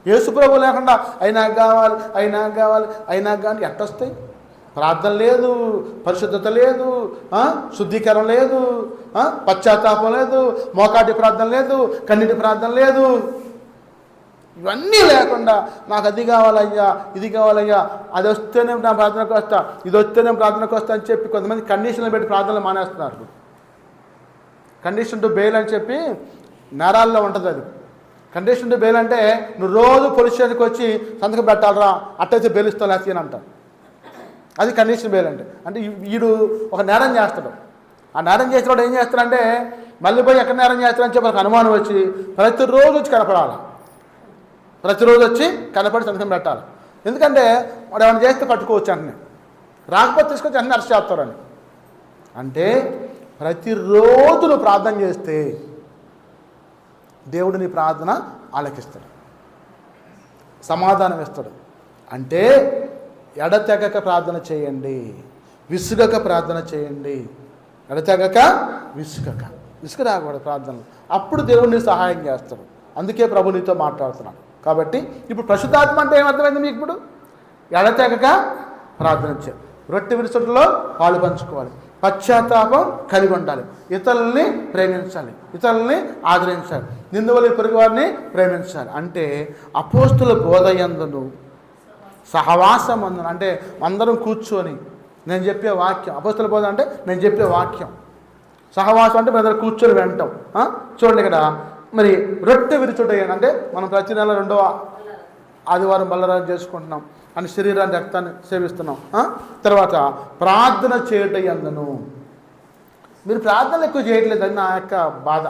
యేసుప్రభు లేకుండా అయినా కావాలి ఎట్టొస్తాయి? ప్రార్థన లేదు, పరిశుద్ధత లేదు, శుద్ధీకరణ లేదు, పశ్చాత్తాపం లేదు, మోకాటి ప్రార్థన లేదు, కన్నీటి ప్రార్థన లేదు. ఇవన్నీ లేకుండా నాకు అది కావాలయ్యా, ఇది కావాలయ్యా, అది వస్తేనే నా ప్రార్థనకు వస్తా, ఇది వస్తేనే ప్రార్థనకు వస్తా అని చెప్పి కొంతమంది కండిషన్లు పెట్టి ప్రార్థనలు మానేస్తున్నారు. కండిషన్ టు బెయిల్ అని చెప్పి నేరాల్లో ఉంటుంది. అది కండిషన్ టు బెయిల్ అంటే నువ్వు రోజు పోలీస్ స్టేషన్కి వచ్చి సంతకం పెట్టాలరా, అట్టయితే బెయిల్ ఇస్తాను లేకపోతే అని అంటారు. అది కండిషన్ బెయిల్ అంటే వీడు ఒక నేరం చేస్తాడు. ఆ నేరం చేసినప్పుడు ఏం చేస్తాడంటే మళ్ళీ పోయి ఎక్కడ నేరం చేస్తాడని చెప్పి ఒక అనుమానం వచ్చి ప్రతిరోజు వచ్చి కనపడాలి. ప్రతిరోజు వచ్చి కనపడి సంతకం పెట్టాలి. ఎందుకంటే వాడు ఏమైనా చేస్తే పట్టుకోవచ్చు అంటనే, రాకపోతే తీసుకొచ్చి అన్నీ అరెస్ట్ చేస్తారని. అంటే ప్రతిరోజు నువ్వు ప్రార్థన చేస్తే దేవుడు నీ ప్రార్థన ఆలకిస్తాడు, సమాధానం ఇస్తాడు. అంటే ఎడతెగక ప్రార్థన చేయండి, విసుగక ప్రార్థన చేయండి. ఎడతెగక విసుగ రాకూడదు ప్రార్థనలు. అప్పుడు దేవుడిని సహాయం చేస్తాడు. అందుకే ప్రభు నీతో మాట్లాడుతున్నాడు. కాబట్టి ఇప్పుడు పరిశుద్ధాత్మ అంటే ఏమర్థమైంది మీకు? ఇప్పుడు ఎడతెగక ప్రార్థన చేయాలి, రొట్టె విరుచుటలో పాలు పంచుకోవాలి, పశ్చాత్తాపం కలిగి ఉండాలి, ఇతరుల్ని ప్రేమించాలి, ఇతరుల్ని ఆదరించాలి, నిందువలి పొరుగు వారిని ప్రేమించాలి. అంటే అపోస్తుల బోధ యందును సహవాసం అందును, అంటే అందరం కూర్చొని నేను చెప్పే వాక్యం. అపోస్తుల బోధ అంటే నేను చెప్పే వాక్యం. సహవాసం అంటే మన కూర్చొని వింటాం. చూడండి ఇక్కడ మరి రొట్టె విరుచుట అంటే మనం ప్రతి నెల 2వ ఆదివారం బల్లరాజు చేసుకుంటున్నాం అని శరీరాన్ని రక్తాన్ని సేవిస్తున్నాం. తర్వాత ప్రార్థన చేయట యందును. మీరు ప్రార్థనలు ఎక్కువ చేయట్లేదని నా యొక్క బాధ.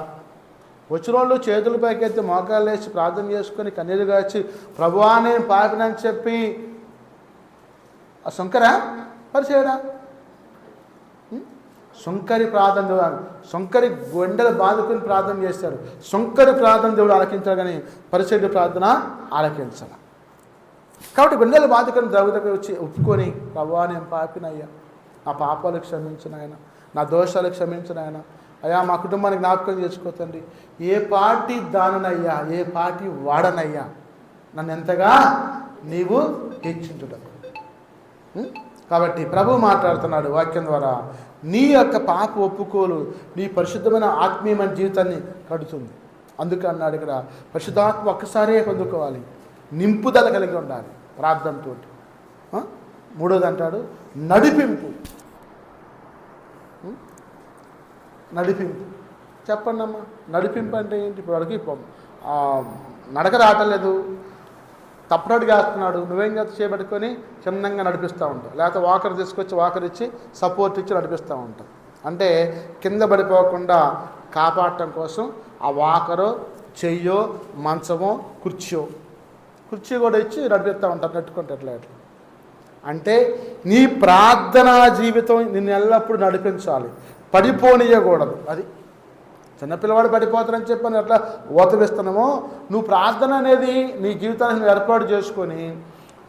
వచ్చిన వాళ్ళు చేతుల పైకెత్తి మోకాళ్ళు వేసి ప్రార్థన చేసుకొని కన్నీరు కాచి ప్రభువా నేను పాపినని చెప్పి ఆ శంకరా పరిచేయడా? శంకరి ప్రార్థన దేవుడు, శంకరి గొండెలు బాదుకుని ప్రార్థన చేశాడు. శంకరి ప్రార్థన దేవుడు ఆలకించాడు, కానీ పరిచయుడి ప్రార్థన ఆలకించాలి. కాబట్టి గుండెలు బాధకుని దగ్గరకు వచ్చి ఒప్పుకొని ప్రభువా నేను పాపినయ్యా, నా పాపాలు క్షమించిన ఆయన, నా దోషాలు క్షమించిన ఆయన, అయ్యా మా కుటుంబానికి జ్ఞాపకం చేసుకోతండి, ఏ పార్టీ దాననయ్యా, ఏ పార్టీ వాడనయ్యా, నన్ను ఎంతగా నీవు హెచ్చించుటకు. కాబట్టి ప్రభు మాట్లాడుతున్నాడు వాక్యం ద్వారా, నీ యొక్క పాప ఒప్పుకోలు నీ పరిశుద్ధమైన ఆత్మీయమైన జీవితాన్ని కడుతుంది. అందుకే అన్నాడు ఇక్కడ పరిశుద్ధాత్మ ఒక్కసారే పొందుకోవాలి, నింపుదల కలిగి ఉండాలి ప్రార్థనతో. 3వది అంటాడు నడిపింపు. చెప్పండి అమ్మా, నడిపింపు అంటే ఏంటి? ఇప్పుడు అడిగి నడక రావట్లేదు, తప్పనడుగా వేస్తున్నాడు, నువ్వేం చేపట్టుకొని చిన్నంగా నడిపిస్తూ ఉంటావు, లేకపోతే వాకర్ తీసుకొచ్చి వాకర్ ఇచ్చి సపోర్ట్ ఇచ్చి నడిపిస్తూ ఉంటావు. అంటే కింద పడిపోకుండా కాపాడటం కోసం ఆ వాకరో చెయ్యో మంచమో కుర్చీ కూడా ఇచ్చి నడిపిస్తూ ఉంటారు, నెట్టుకుంటే ఎట్లా. అంటే నీ ప్రార్థనా జీవితం నిన్ను ఎల్లప్పుడూ నడిపించాలి, పడిపోనీయకూడదు. అది చిన్నపిల్లవాడు పడిపోతారని చెప్పని ఎట్లా ఓతవిస్తున్నామో, నువ్వు ప్రార్థన అనేది నీ జీవితాన్ని నువ్వు ఏర్పాటు చేసుకొని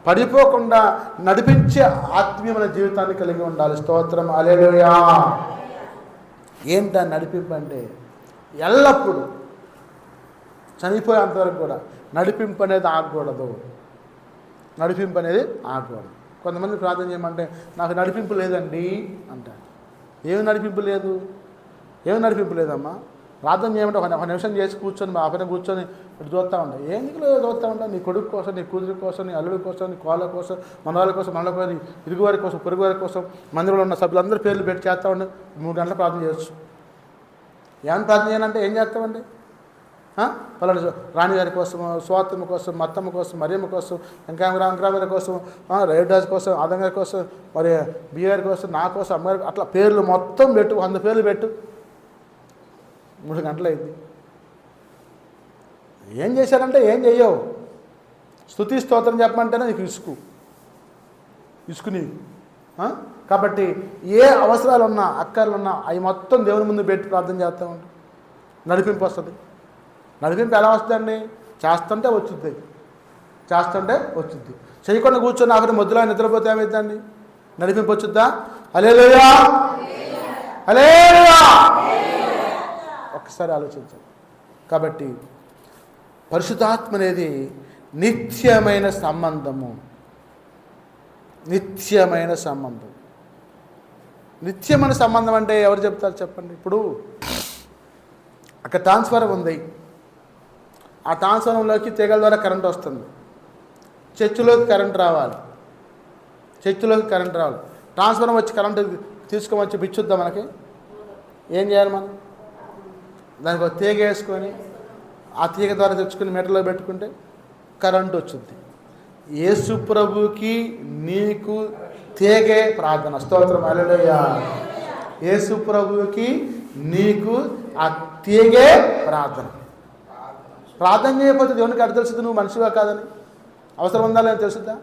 పడిపోకుండా నడిపించే ఆత్మీయమైన జీవితాన్ని కలిగి ఉండాలి. స్తోత్రం, హల్లెలూయా. ఏంటా నడిపింపు అంటే? ఎల్లప్పుడూ చనిపోయేంతవరకు కూడా నడిపింపు అనేది ఆగకూడదు. నడిపింపు అనేది ఆగకూడదు. కొంతమంది ప్రార్థన చేయమంటే నాకు నడిపింపు లేదండి అంటారు. ఏమి నడిపింపు లేదు? ఏమి నడిపింపు లేదమ్మా? ప్రార్థన చేయమంటే ఒక నిమిషం చేసి కూర్చొని మా అపన కూర్చొని ఇటు చూస్తూ ఉంటాం. ఎందుకు చూస్తూ ఉంటాం? నీ కొడుకు కోసం, నీ కూతురి కోసం, నీ అల్లుడి కోసం, నీ కోళ్ళ కోసం, మనవాళ్ళ కోసం, మనల కోసం, ఇరుగువారి కోసం, పొరుగు వారి కోసం, మందిరంలో ఉన్న సభ్యులందరూ పేర్లు పెట్టి చేస్తూ ఉండి 3 గంటల ప్రార్థన చేయొచ్చు. ఏమని ప్రార్థన చేయాలంటే ఏం చేస్తామండి? పలానా రాణిగారి కోసం, స్వాతమ్మ కోసం, మత్తమ్మ కోసం, మరియమ్మ కోసం, వెంకరామగారి కోసం, రేవరాజు కోసం, ఆదంగారి కోసం, మరి బియ్యారి కోసం, నా కోసం, అమ్మగారి, అట్లా పేర్లు మొత్తం పెట్టు. 100 పేర్లు పెట్టు. 3 గంటలు అయింది. ఏం చేశారంటే ఏం చెయ్యవు. స్తుతి స్తోత్రం చెప్పమంటేనే నీకు ఇసుకు నీకు. కాబట్టి ఏ అవసరాలు ఉన్నా, అక్కర్లు ఉన్నా అవి మొత్తం దేవుని ముందు పెట్టి ప్రార్థన చేస్తూ ఉంటాం. నడిపింపు వస్తుంది. నడిపింపు ఎలా వస్తుందండి? చేస్తుంటే వచ్చింది. చేయకుండా కూర్చొని ఆఖరి మొద్దులా నిద్రపోతే ఏమవుతుందండి? నడిపింపు వచ్చుద్దా? హల్లెలూయా, హల్లెలూయా. ఒక్కసారి ఆలోచించండి. కాబట్టి పరిశుద్ధాత్మ అనేది నిత్యమైన సంబంధం. నిత్యమైన సంబంధం అంటే ఎవరు చెప్తారు చెప్పండి? ఇప్పుడు అక్కడ ట్రాన్స్ఫార్మర్ ఉంది. ఆ ట్రాన్స్ఫార్మర్లోకి తీగల ద్వారా కరెంట్ వస్తుంది. చర్చిలోకి కరెంట్ రావాలి. ట్రాన్స్ఫార్మర్ వచ్చి కరెంట్ తీసుకొని బిచ్చుద్దా మనకి? ఏం చేయాలి మనం? దానికి ఒక తీగ వేసుకొని ఆ తీగ ద్వారా తెచ్చుకుని మీటర్లో పెట్టుకుంటే కరెంట్ వచ్చింది. యేసు ప్రభుకి నీకు తీగే ప్రార్థన. స్తోత్రం, హల్లెలూయా. యేసు ప్రభుకి నీకు ఆ తీగే ప్రార్థన. ప్రార్థన చేయకపోతే దేవునికి అర్థం తెలుస్తుంది నువ్వు మనిషిగా కాదని. అవసరం ఉందా లేదని తెలుసుద్దా?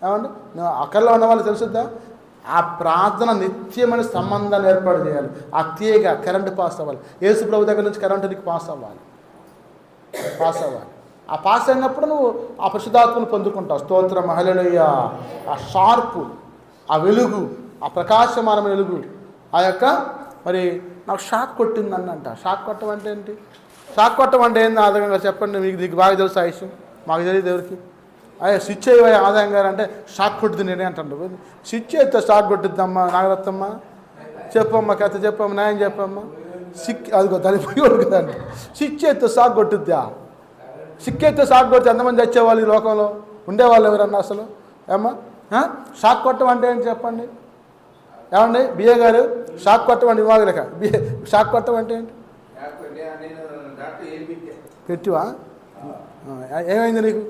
ఏమండి? నువ్వు అక్కర్లో ఉన్న వాళ్ళు తెలుసుద్దా? ఆ ప్రార్థన నిత్యమైన సంబంధాన్ని ఏర్పాటు చేయాలి. ఆ తీగ కరెంటు పాస్ అవ్వాలి. యేసు ప్రభు దగ్గర నుంచి కరెంటు నీకు పాస్ అవ్వాలి. ఆ పాస్ అయినప్పుడు నువ్వు ఆ పరిశుద్ధాత్మను పొందుకుంటావు. స్తోత్రం, హల్లెలూయా. ఆ షార్పు, ఆ వెలుగు, ఆ ప్రకాశమానమైన వెలుగు, ఆ యొక్క మరి నాకు షాక్ కొట్టిందన్నంట. షాక్ కొట్టడం అంటే ఏంటి? షాక్ కొట్టడం అంటే ఏంది? ఆదాయం గారు చెప్పండి. మీకు బాగా తెలుసు ఆ విషయం. మాకు తెలియదు ఎవరికి. అయ్యా స్విచ్ అయ్యి ఆదాయం గారు అంటే షాక్ కొట్టింది నేనే అంటాడు. స్విచ్ అయితే షాక్ కొట్టిద్దమ్మా నాగరత్తమ్మ, చెప్పమ్మా కథ చెప్పమ్మా, న్యాయం చెప్పమ్మా. అదిగో దాని పోయేవాడు కదండి. స్విచ్ అయితే షాక్ కొట్టుద్దా? సిక్కెత్తే షాక్ కొడితే ఎంతమంది వచ్చేవాళ్ళు ఈ లోకంలో? ఉండేవాళ్ళు ఎవరన్నా అసలు? ఏమ్మా షాక్ కొట్టడం అంటే ఏంటి చెప్పండి? ఏమండి బిఏ గారు? షాక్ కొట్టడం అంటే ఇవ్వగలక బిఏ షాక్ కొట్టడం అంటే ఏంటి? పెట్టివా? ఏమైంది నీకు?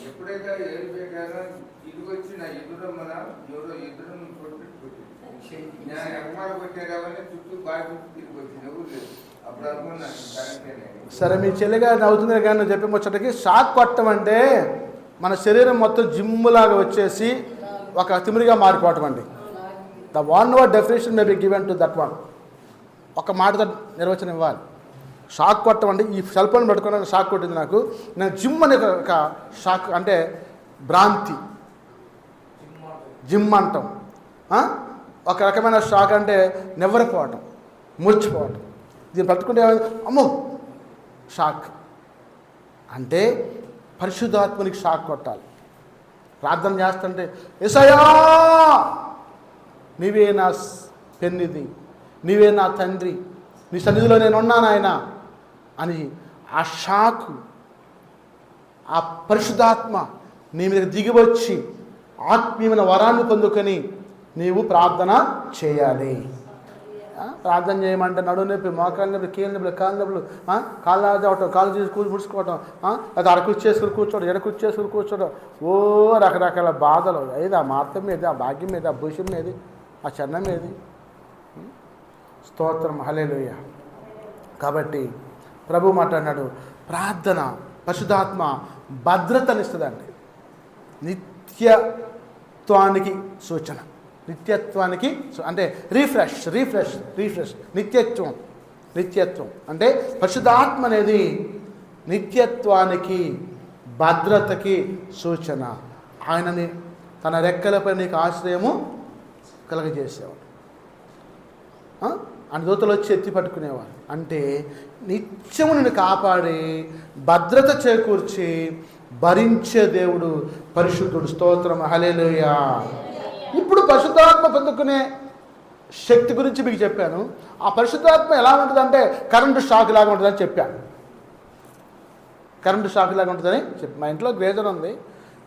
ఎప్పుడైతే ఏడిపోయారో ఇదికి వచ్చి నా ఎదురు మన ఎవరో ఎదురు కొట్టారని చుట్టూ బాగా తిరిగి వచ్చింది. ఎవరు లేదు. అప్పుడు అనుకున్నాను కరెక్టేనే. సరే మీ చెల్లిగా నవ్వుతుంది కానీ నువ్వు చెప్పే ముచ్చటకి షాక్ కొట్టడం అంటే మన శరీరం మొత్తం జిమ్ములాగా వచ్చేసి ఒక తిమిరిగా మారిపోవటం అండి. The one word definition may be given to that one. ఒక మాటతో నిర్వచనం ఇవ్వాలి. షాక్ కొట్టడం అంటే ఈ సెల్ ఫోన్ పెట్టుకోవడానికి షాక్ కొట్టింది నాకు. నేను జిమ్ అనే ఒక షాక్ అంటే భ్రాంతి, జిమ్ అంటాం. ఒక రకమైన షాక్ అంటే నివ్వరిపోవటం, మూర్చిపోవటం. దీన్ని పట్టుకుంటే అమ్మో షాక్ అంటే పరిశుద్ధాత్మనికి షాక్ కొట్టాలి. ప్రార్థన చేస్తుంటే యేసయ్యా నీవే నా పెన్నిది, నీవే నా తండ్రి, నీ సన్నిధిలో నేను ఉన్నాను ఆయన అని ఆ షాకు, ఆ పరిశుద్ధాత్మ నీ మీద దిగివచ్చి ఆత్మీయమైన వరాన్ని పొందుకొని నీవు ప్రార్థన చేయాలి. ప్రార్థన చేయమంటే నడువు నొప్పి, మోకాలు నొప్పి, కీళ్ళ నొప్పి, కాళ్ళ నొప్పులు, కాళ్ళు ఆడవటం, కాళ్ళు చేసి ముడుచుకోవటం, అది అరకుర్చి చేసుకుని కూర్చోవడం, ఎడకుర్చి చేసుకుని కూర్చోవడం, ఓ రకరకాల బాధలు. ఏది ఆ మార్తం మీద, ఆ భాగ్యం మీద, ఆ భూషం మీద, ఆ చరణం మీద. స్తోత్రం, హల్లెలూయా. కాబట్టి ప్రభు మాట్లాడినాడు, ప్రార్థన పరిశుద్ధాత్మ భద్రతనిస్తుందండి. నిత్యత్వానికి సూచన. నిత్యత్వానికి అంటే రీఫ్రెష్ నిత్యత్వం అంటే పరిశుద్ధాత్మ అనేది నిత్యత్వానికి, భద్రతకి సూచన. ఆయనని తన రెక్కలపై నీకు ఆశ్రయము కలగజేసేవాడు. ఆయన దూతలు వచ్చి ఎత్తి పట్టుకునేవారు. అంటే నిత్యము నిన్ను కాపాడి భద్రత చేకూర్చి భరించే దేవుడు పరిశుద్ధుడు. స్తోత్రం, హల్లెలూయా. ఇప్పుడు పరిశుద్ధాత్మ పొందుకునే శక్తి గురించి మీకు చెప్పాను. ఆ పరిశుద్ధాత్మ ఎలా ఉంటుందంటే కరెంటు షాక్ లాగా ఉంటుందని చెప్పాను. కరెంటు షాక్ లాగా ఉంటుందని చెప్పి, మా ఇంట్లో గ్రేజర్ ఉంది,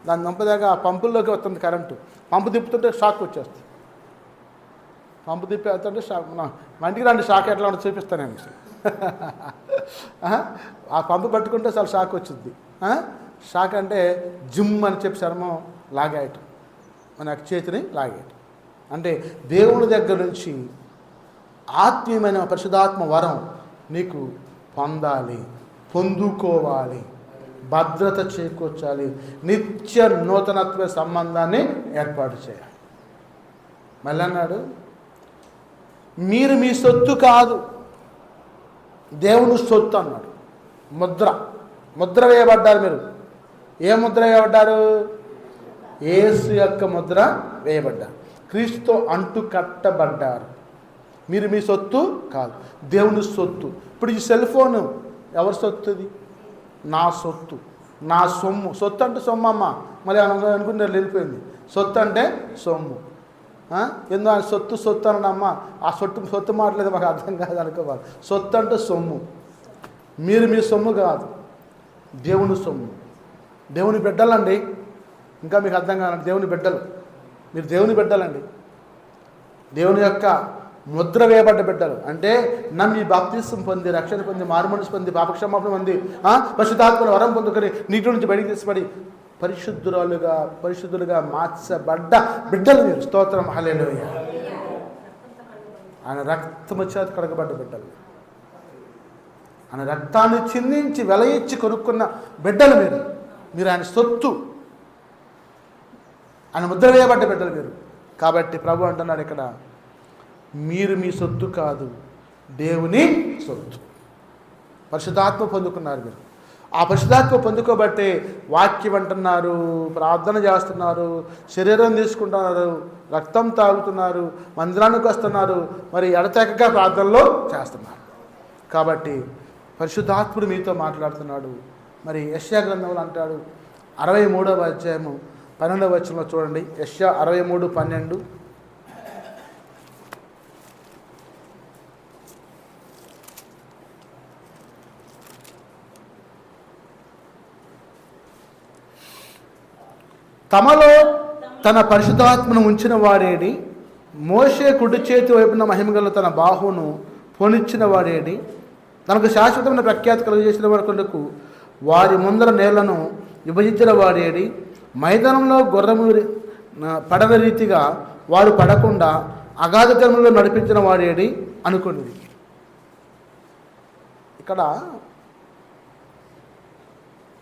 దాని నంపదాకా ఆ పంపుల్లోకి వస్తుంది కరెంటు. పంపు తిప్పుతుంటే షాక్ వచ్చేస్తుంది. పంపు తిప్పి వెళ్తుంటే షాక్. మా ఇంటికి రండి, షాక్ ఎట్లా ఉంటుందో చూపిస్తాను నేను. ఆ పంపు పట్టుకుంటే చాలా షాక్ వచ్చింది. షాక్ అంటే జిమ్ అని చెప్పి చర్మం లాగేయటం, మన చేతిని లాగేయటం. అంటే దేవుని దగ్గర నుంచి ఆత్మీయమైన పరిశుద్ధాత్మ వరం నీకు పొందాలి, పొందుకోవాలి, భద్రత చేకూర్చాలి, నిత్య నూతనత్వ సంబంధాన్ని ఏర్పాటు చేయాలి. మళ్ళీ అన్నాడు, మీరు మీ సొత్తు కాదు, దేవుని సొత్తు అన్నాడు. ముద్ర వేయబడ్డారు. మీరు ఏ ముద్ర వేయబడ్డారు? యేసు యొక్క ముద్ర వేయబడ్డారు. క్రీస్తుతో అంటు కట్టబడ్డారు. మీరు మీ సొత్తు కాదు, దేవుని సొత్తు. ఇప్పుడు ఈ సెల్ ఫోను ఎవరి సొత్తుది? నా సొత్తు, నా సొమ్ము. సొత్తు అంటే సొమ్ము అమ్మ, మళ్ళీ అనుకున్నారు వెళ్ళిపోయింది. సొత్తు అంటే సొమ్ము. ఎందుకు ఆయన సొత్తు అనడమ్మ, ఆ సొత్తు మాటలేదు మాకు అర్థం కాదు అనుకోవాలి. సొత్తు అంటే సొమ్ము. మీరు మీ సొమ్ము కాదు, దేవుని సొమ్ము. దేవుని బిడ్డలండి. ఇంకా మీకు అర్థం కాదండి, దేవుని బిడ్డలు. మీరు దేవుని బిడ్డలండి, దేవుని యొక్క ముద్ర వేయబడ్డ బిడ్డలు. అంటే నమ్మి బాప్తిసం పొంది, రక్షణ పొంది, మారుమనసు పొంది, పాపక్షమాపణ పొంది, పరిశుద్ధాత్మను వరం పొందుకొని నీటి నుంచి బయటికి తీసిపడి పరిశుద్ధులుగా మార్చబడ్డ బిడ్డలు మీరు. స్తోత్రం, హల్లెలూయా. ఆయన రక్తము చేత కడగబడ్డ బిడ్డలు, ఆయన రక్తాన్ని చిందించి వెలయిచ్చి కొనుక్కున్న బిడ్డలు మీరు. మీరు ఆయన సొత్తు, ఆయన ముద్ర వేయబడ్డ బిడ్డలు మీరు. కాబట్టి ప్రభు అంటున్నాడు ఇక్కడ, మీరు మీ సొత్తు కాదు, దేవుని సొత్తు. పరిశుద్ధాత్మ పొందుకున్నారు మీరు. ఆ పరిశుద్ధాత్మ పొందుకోబట్టే వాక్యం అంటున్నారు, ప్రార్థన చేస్తున్నారు, శరీరం తీసుకుంటున్నారు, రక్తం తాగుతున్నారు, మందిరానికి వస్తున్నారు, మరి ఎడతెగక ప్రార్థనలో చేస్తున్నారు. కాబట్టి పరిశుద్ధాత్ముడు మీతో మాట్లాడుతున్నాడు. మరి యెషయా గ్రంథంలో అంటాడు, 63వ అధ్యాయము 12వ వచనంలో చూడండి. యెషయా 63:12. తమలో తన పరిశుద్ధాత్మను ఉంచిన వాడేడి, మోషే కుడి చేతి వైపున మహిమగల తన బాహును పొనిచ్చిన వాడేడి, తనకు శాశ్వతమైన ప్రఖ్యాతి కలుగజేసిన వాడుకు వారి ముందర నేలను విభజించిన వాడేడి, మైదానంలో గుర్రము పడవ రీతిగా వారు పడకుండా అగాధ జలములో నడిపించిన వాడేడి అనుకున్నది. ఇక్కడ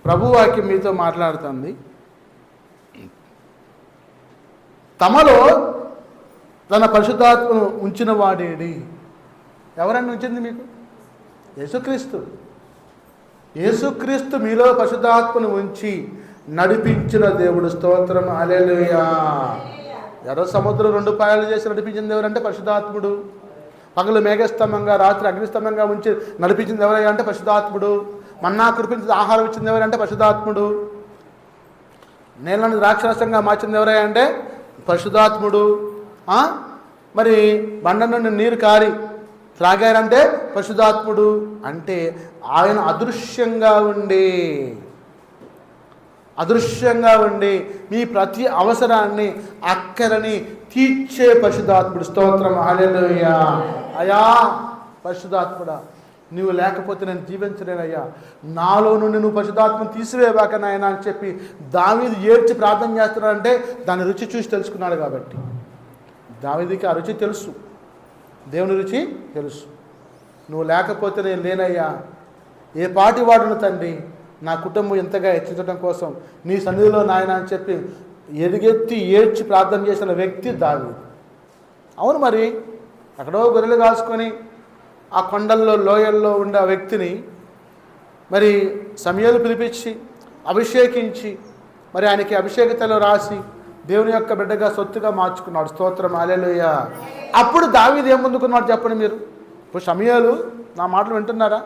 ప్రభువాక్యం మీతో మాట్లాడుతుంది. తమలో తన పరిశుద్ధాత్మను ఉంచిన వాడేడి. ఎవరన్నా ఉంచింది మీకు? యేసుక్రీస్తు. యేసుక్రీస్తు మీలో పరిశుద్ధాత్మను ఉంచి నడిపించిన దేవుడు. స్తోత్రం, హల్లెలూయా. ఎర్ర సముద్రం 2 పాయలు చేసి నడిపించింది ఎవరంటే పరిశుద్ధాత్ముడు. పగలు మేఘస్తంభంగా, రాత్రి అగ్నిస్తంభంగా ఉంచి నడిపించింది ఎవరయ్యా అంటే పరిశుద్ధాత్ముడు. మన్నా కురిపించింది, ఆహారం ఇచ్చింది ఎవరంటే పరిశుద్ధాత్ముడు. నీళ్ళని ద్రాక్షరసంగా మార్చింది ఎవరయ్యా అంటే పరిశుద్ధాత్ముడు. మరి బండ నుండి నీరు కారి త్రాగారంటే పరిశుద్ధాత్ముడు. అంటే ఆయన అదృశ్యంగా ఉండి మీ ప్రతి అవసరాన్ని, అక్కరని తీర్చే పరిశుద్ధాత్ముడు. స్తోత్రం, హల్లెలూయా. అయా పరిశుద్ధాత్ముడా, నువ్వు లేకపోతే నేను జీవించలేనయ్యా, నాలో నుండి నువ్వు పరిశుద్ధాత్మను తీసివేయబాక నాయనా అని చెప్పి దావీదు ఏడ్చి ప్రార్థన చేస్తున్నాడంటే దాని రుచి చూసి తెలుసుకున్నాడు. కాబట్టి దావీదుకి ఆ రుచి తెలుసు, దేవుని రుచి తెలుసు. నువ్వు లేకపోతే నేను లేనయ్యా, ఏ పాటి వాడును తండ్రి, నా కుటుంబం ఎంతగా హెచ్చించడం కోసం నీ సన్నిధిలో నాయన అని చెప్పి ఎలుగెత్తి ఏడ్చి ప్రార్థన చేసిన వ్యక్తి దావీదు. అవును, మరి ఎక్కడో గొర్రెలు కాసుకొని ఆ కొండల్లో లోయల్లో ఉండే ఆ వ్యక్తిని మరి సమూయేలు పిలిపించి అభిషేకించి మరి ఆయనకి అభిషేకతలో రాసి దేవుని యొక్క బిడ్డగా సొత్తుగా మార్చుకున్నాడు. స్తోత్రం, హల్లెలూయా. అప్పుడు దావీదు ఏం ముందుకున్నాడు చెప్పండి మీరు. ఇప్పుడు సమూయేలు నా మాటలు వింటున్నారా?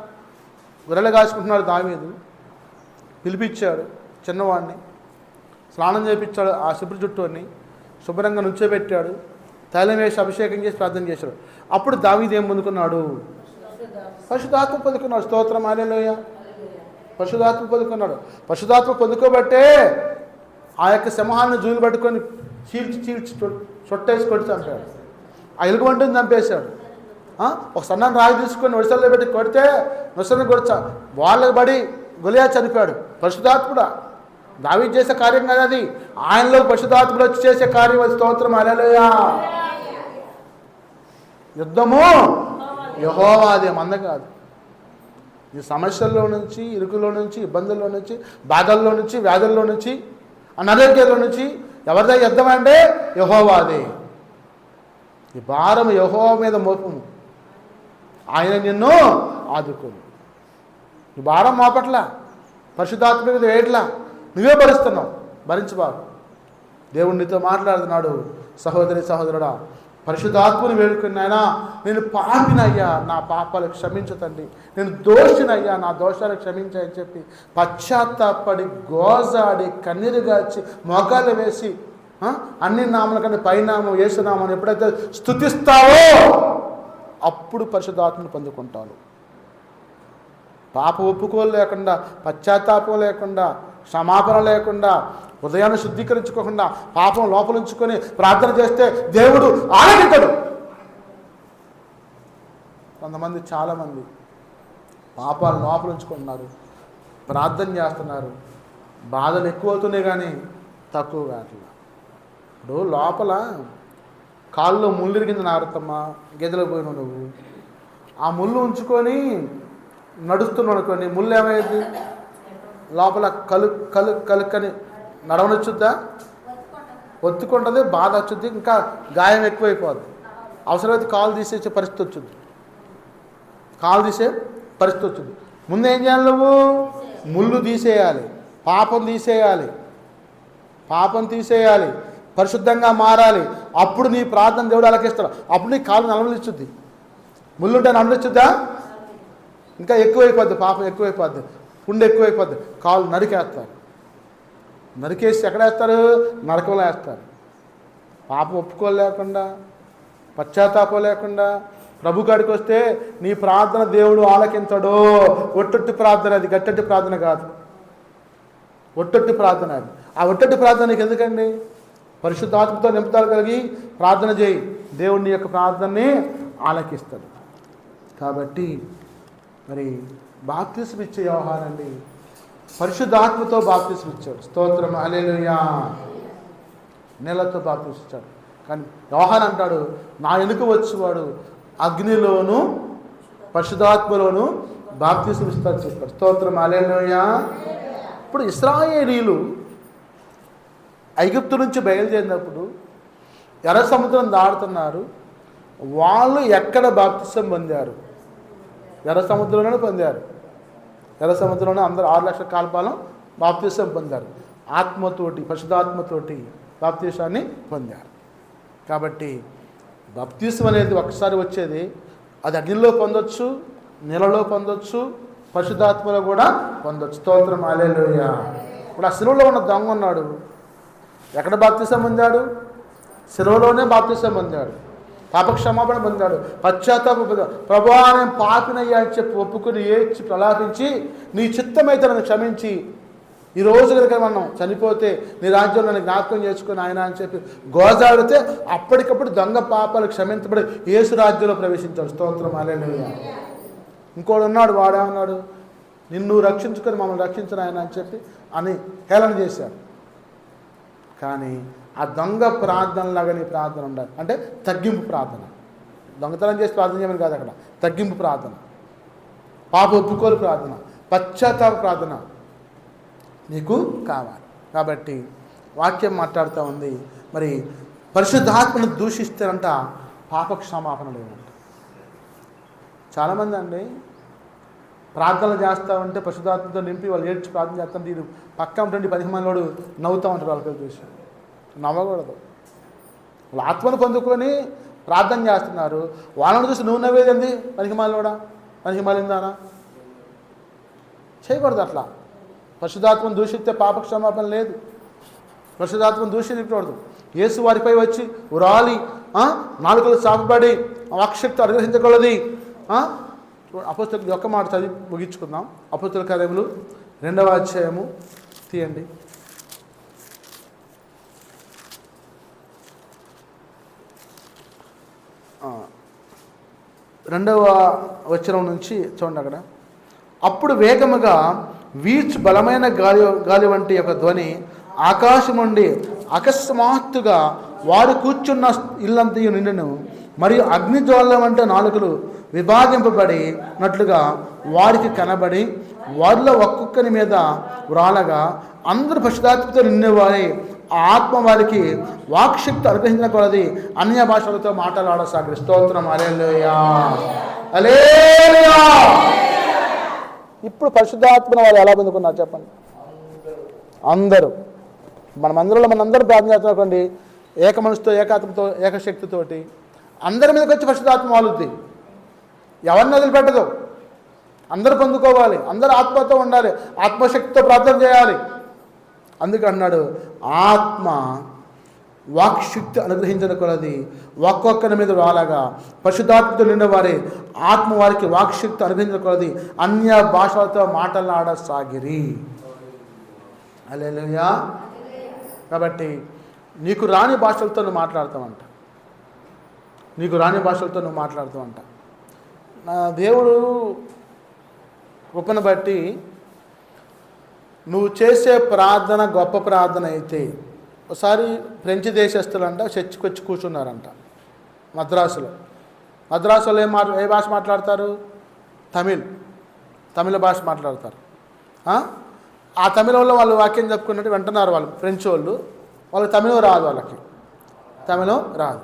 గొర్రెలు కాసుకుంటున్నాడు దావీదు, పిలిపించాడు చిన్నవాడిని, స్నానం చేయించాడు, ఆ శుభ్ర జుట్టుని శుభ్రంగా నుంచోబెట్టాడు, తైలం వేసి అభిషేకం చేసి ప్రార్థన చేశాడు. అప్పుడు దావీదు ఏం పొందుకున్నాడు? పరిశుద్ధాత్మ పొందుకున్నాడు. స్తోత్రం, హల్లెలూయా. పరిశుద్ధాత్మ పొందుకున్నాడు. పరిశుద్ధాత్మ పొందుకోబట్టే ఆ యొక్క సింహాన్ని జూలు పట్టుకొని చీల్చి చొట్టేసి కొట్టి చంపాడు. ఆ ఎలుగుబంటిని చంపేశాడు. ఒక సన్నని రాయి తీసుకొని నొసల్లో పెట్టి కొడితే నొసలను కొడిచా వాళ్ళకి పడి గొలియాతు చనిపోయాడు. పరిశుద్ధాత్ముడా, దావీదు చేసే కార్యం కాదు అది, ఆయనలో పరిశుద్ధాత్ముడు వచ్చి చేసే కార్యం అది. స్తోత్రం, హల్లెలూయా. యుద్ధము యెహోవాదే, మంద కాదు. ఈ సమస్యల్లో నుంచి, ఇరుకులో నుంచి, ఇబ్బందుల్లో నుంచి, బాధల్లో నుంచి, వ్యాధుల్లో నుంచి, అనారోగ్యాల నుంచి ఎవరిదా యుద్ధం అంటే యెహోవాదే. ఈ భారం యెహోవా మీద మోపము, ఆయన నిన్ను ఆదుకోను. ఈ భారం మోపట్ల, పరిశుద్ధాత్మ మీద వేయట్లా, నువ్వే భరిస్తున్నావు. భరించబాకు. దేవుడు నీతో మాట్లాడుతున్నాడు. సహోదరి సహోదరుడా, పరిశుద్ధాత్మని వేడుకున్నాయినా, నేను పాపినయ్యా, నా పాపాలు క్షమించు తండ్రి, నేను దోషినయ్యా, నా దోషాలు క్షమించాయని చెప్పి పశ్చాత్తాపడి గోజాడి కన్నీరుగాచి మోకాళ్ళు వేసి అన్ని నామల కన్నా పైనామం యేసునామని ఎప్పుడైతే స్తుతిస్తావో అప్పుడు పరిశుద్ధాత్మను పొందుకుంటావు. పాప ఒప్పుకోలు లేకుండా, పశ్చాత్తాపం లేకుండా, క్షమాపణ లేకుండా, హృదయాన్ని శుద్ధీకరించుకోకుండా పాపం లోపలుంచుకొని ప్రార్థన చేస్తే దేవుడు ఆలకించడు. కొంతమంది, చాలామంది పాపాలు లోపలుంచుకుంటున్నారు, ప్రార్థన చేస్తున్నారు, బాధలు ఎక్కువ అవుతున్నాయి కానీ తక్కువ కావట్లేదు. ఇప్పుడు లోపల కాళ్ళు ముళ్ళు ఇరిగింది నారతమ్మా, గెదలు పోయినావు నువ్వు, ఆ ముళ్ళు ఉంచుకొని నడుస్తున్నావు అనుకోండి, ముళ్ళు ఏమైంది లోపల కలుక్కని నడవనొచ్చుద్దా? ఒత్తుకుంటుంది, బాధ వచ్చుద్ది, ఇంకా గాయం ఎక్కువైపోద్ది. అవసరమైతే కాలు తీసేసే పరిస్థితి వచ్చింది, కాలు తీసే పరిస్థితి వచ్చింది. ముందు ఏం చేయాలి? నువ్వు ముళ్ళు తీసేయాలి, పాపం తీసేయాలి, పరిశుద్ధంగా మారాలి. అప్పుడు నీ ప్రార్థన దేవుడు అలకిస్తాడు. అప్పుడు నీ కాలు నలవలిచ్చుద్ది. ముళ్ళుంటే నలవలిచ్చుద్దా? ఇంకా ఎక్కువైపోద్ది, పాపం ఎక్కువైపోద్ది, పుండు ఎక్కువైపోద్ది. కాలు నరికేసి ఎక్కడేస్తారు? నరకంలో వేస్తారు. పాపం ఒప్పుకోలేకుండా, పశ్చాత్తాపం లేకుండా ప్రభు కాడికి వస్తే నీ ప్రార్థన దేవుడు ఆలకించడు. ఒట్టొట్టి ప్రార్థన అది, గట్టెట్టి ప్రార్థన కాదు. ఒట్టొట్టి ప్రార్థన అది. ఆ ఒట్టొట్టి ప్రార్థన నీకు ఎందుకండి? పరిశుద్ధాత్మతో నింపుదల కలిగి ప్రార్థన చేయి, దేవుడి యొక్క ప్రార్థనని ఆలకిస్తాడు. కాబట్టి మరి బాప్తిస్మ ఇచ్చే యోహానండి పరిశుద్ధాత్మతో బాప్తిస్మ ఇచ్చాడు. స్తోత్రం, హల్లెలూయా. నీళ్ళతో బాప్తిస్మ ఇచ్చాడు. కానీ యోహాన్ అంటాడు, నా వెనుక వచ్చేవాడు అగ్నిలోను పరిశుద్ధాత్మలోను బాప్తిస్మ ఇస్తాడు చెప్పాడు. స్తోత్రం, హల్లెలూయా. ఇప్పుడు ఇశ్రాయేలీయులు ఐగుప్తు నుంచి బయలుదేరినప్పుడు ఎర్ర సముద్రం దాడుతున్నారు. వాళ్ళు ఎక్కడ బాప్తిస్మ పొందారు? ఎర్ర సముద్రంలోనే పొందారు. ఎర్ర సముద్రంలో అందరూ 6 లక్షల కాలపాలం బాప్తిస్మ పొందారు. ఆత్మతోటి, పరిశుద్ధాత్మతోటి బాప్తిస్మాన్ని పొందారు. కాబట్టి బాప్తిస్మ అనేది ఒకసారి వచ్చేది. అది అగ్నిలో పొందొచ్చు, నీళ్ళలో పొందొచ్చు, పరిశుద్ధాత్మలో కూడా పొందొచ్చు. స్తోత్రం, హల్లెలూయా. ఇప్పుడు ఆ శిలువలో ఉన్న దొంగ ఉన్నాడు, ఎక్కడ బాప్తిస్మ పొందాడు? శిలువలోనే బాప్తిస్మ పొందాడు, పాపక్షమాపణ పొందాడు, పశ్చాత్తాపం పొందాడు. ప్రభువా నేను పాపినయ్యా అని చెప్పి ఒప్పుకుని ఏడ్చి ప్రలాపించి నీ చిత్తమైతే నన్ను క్షమించి ఈ రోజు కనుక మనం చనిపోతే నీ రాజ్యంలో నన్ను జ్ఞాపకం చేసుకుని ఆయన అని చెప్పి గోజాడితే అప్పటికప్పుడు దొంగ పాపాలు క్షమించబడి యేసు రాజ్యంలో ప్రవేశించాడు. స్తోత్రం, హల్లెలూయా. ఇంకోడు ఉన్నాడు, వాడేమన్నాడు? నిన్ను రక్షించుకొని మమ్మల్ని రక్షించిన ఆయన అని చెప్పి అని హేళన చేశాడు. కానీ ఆ దొంగ ప్రార్థనలాగా నీ ప్రార్థన ఉండాలి. అంటే తగ్గింపు ప్రార్థన. దొంగతనం చేసి ప్రార్థన చేయమని కాదు, అక్కడ తగ్గింపు ప్రార్థన, పాప ఒప్పుకోలు ప్రార్థన, పశ్చాత్తాప ప్రార్థన నీకు కావాలి. కాబట్టి వాక్యం మాట్లాడుతూ ఉంది. మరి పరిశుద్ధాత్మను దూషిస్తారంట పాపక్షమాపణ లేదంట. చాలామంది అండి ప్రార్థనలు చేస్తూ ఉంటే పరిశుద్ధాత్మతో నింపి వాళ్ళు ఏడ్చి ప్రార్థన చేస్తాం, వీళ్ళు పక్క ఉంటుండి 10 మంది నవ్వుతూ ఉంటారు. వాళ్ళకి చూసి నవ్వకూడదు. వాళ్ళు ఆత్మను పొందుకొని ప్రార్థన చేస్తున్నారు, వాళ్ళని చూసి నువ్వు నవ్వేది పనికిమాలినోడా, పనికిమాలిందానా? చేయకూడదు అట్లా. పరిశుద్ధాత్మను దూషిస్తే పాపక్షమాపణ లేదు. పరిశుద్ధాత్మను దూషించకూడదు. యేసు వారిపై వచ్చి ఉరాలి నాలుకలు సాపబడి వాక్శక్తి అనుగ్రహించగలది. అపోస్తలుల ఒక్క మాట చదివి ముగించుకుందాం. అపోస్తలుల కార్యములు 2వ అధ్యాయము తీయండి. 2వ వచనం నుంచి చూడండి అక్కడ. అప్పుడు వేగముగా వీచు బలమైన గాలి వంటి ఒక ధ్వని ఆకాశం నుండి అకస్మాత్తుగా వారు కూర్చున్న ఇల్లంతయు నిండెను. మరియు అగ్నిజ్వాల వంటి నాలుకలు విభాగింపబడినట్లుగా వారికి కనబడి వారిలో ఒక్కొక్కరి మీద వ్రాలగా అందరూ పరిశుద్ధాత్మతో నిండినవారే ఆ ఆత్మ వారికి వాక్శక్తి అనుగ్రహించిన కొలది అన్య భాషలతో మాట్లాడసాగి. స్తోత్రం. హల్లెలూయా, హల్లెలూయా. ఇప్పుడు పరిశుద్ధాత్మను వాళ్ళు ఎలా పొందుకున్నారు చెప్పండి? అందరూ మనందరూ ప్రార్థన చేస్తున్నారండి, ఏక మనసుతో, ఏకాత్మతో, ఏకశక్తితోటి అందరి మీదకి వచ్చి పరిశుద్ధాత్మ వాలుద్ది. ఎవరిని వదిలిపెట్టదు. అందరూ పొందుకోవాలి, అందరూ ఆత్మతో ఉండాలి, ఆత్మశక్తితో ప్రార్థన చేయాలి. అందుకే అన్నాడు, ఆత్మ వాక్శక్తి అనుగ్రహించిన కొలది ఒక్కొక్కరి మీద రాలగా పరిశుద్ధాత్మతో నిండిన వారి ఆత్మ వారికి వాక్శక్తి అనుగ్రహించిన కొలది అన్య భాషలతో మాటలాడసాగిరి. హల్లెలూయా. కాబట్టి నీకు రాని భాషలతో నువ్వు మాట్లాడతావంట. నీకు రాని భాషలతో నువ్వు మాట్లాడుతావంట. నా దేవుడు కృపను బట్టి నువ్వు చేసే ప్రార్థన గొప్ప ప్రార్థన అయితే, ఒకసారి ఫ్రెంచ్ దేశస్తులంట చర్చికి వచ్చి కూర్చున్నారంట మద్రాసులో ఏ భాష మాట్లాడతారు? తమిళ భాష మాట్లాడతారు. ఆ తమిళంలో వాళ్ళు వాక్యం చెప్పుకున్నట్టు వింటున్నారు. వాళ్ళు ఫ్రెంచ్ వాళ్ళకి తమిళం రాదు, తమిళం రాదు.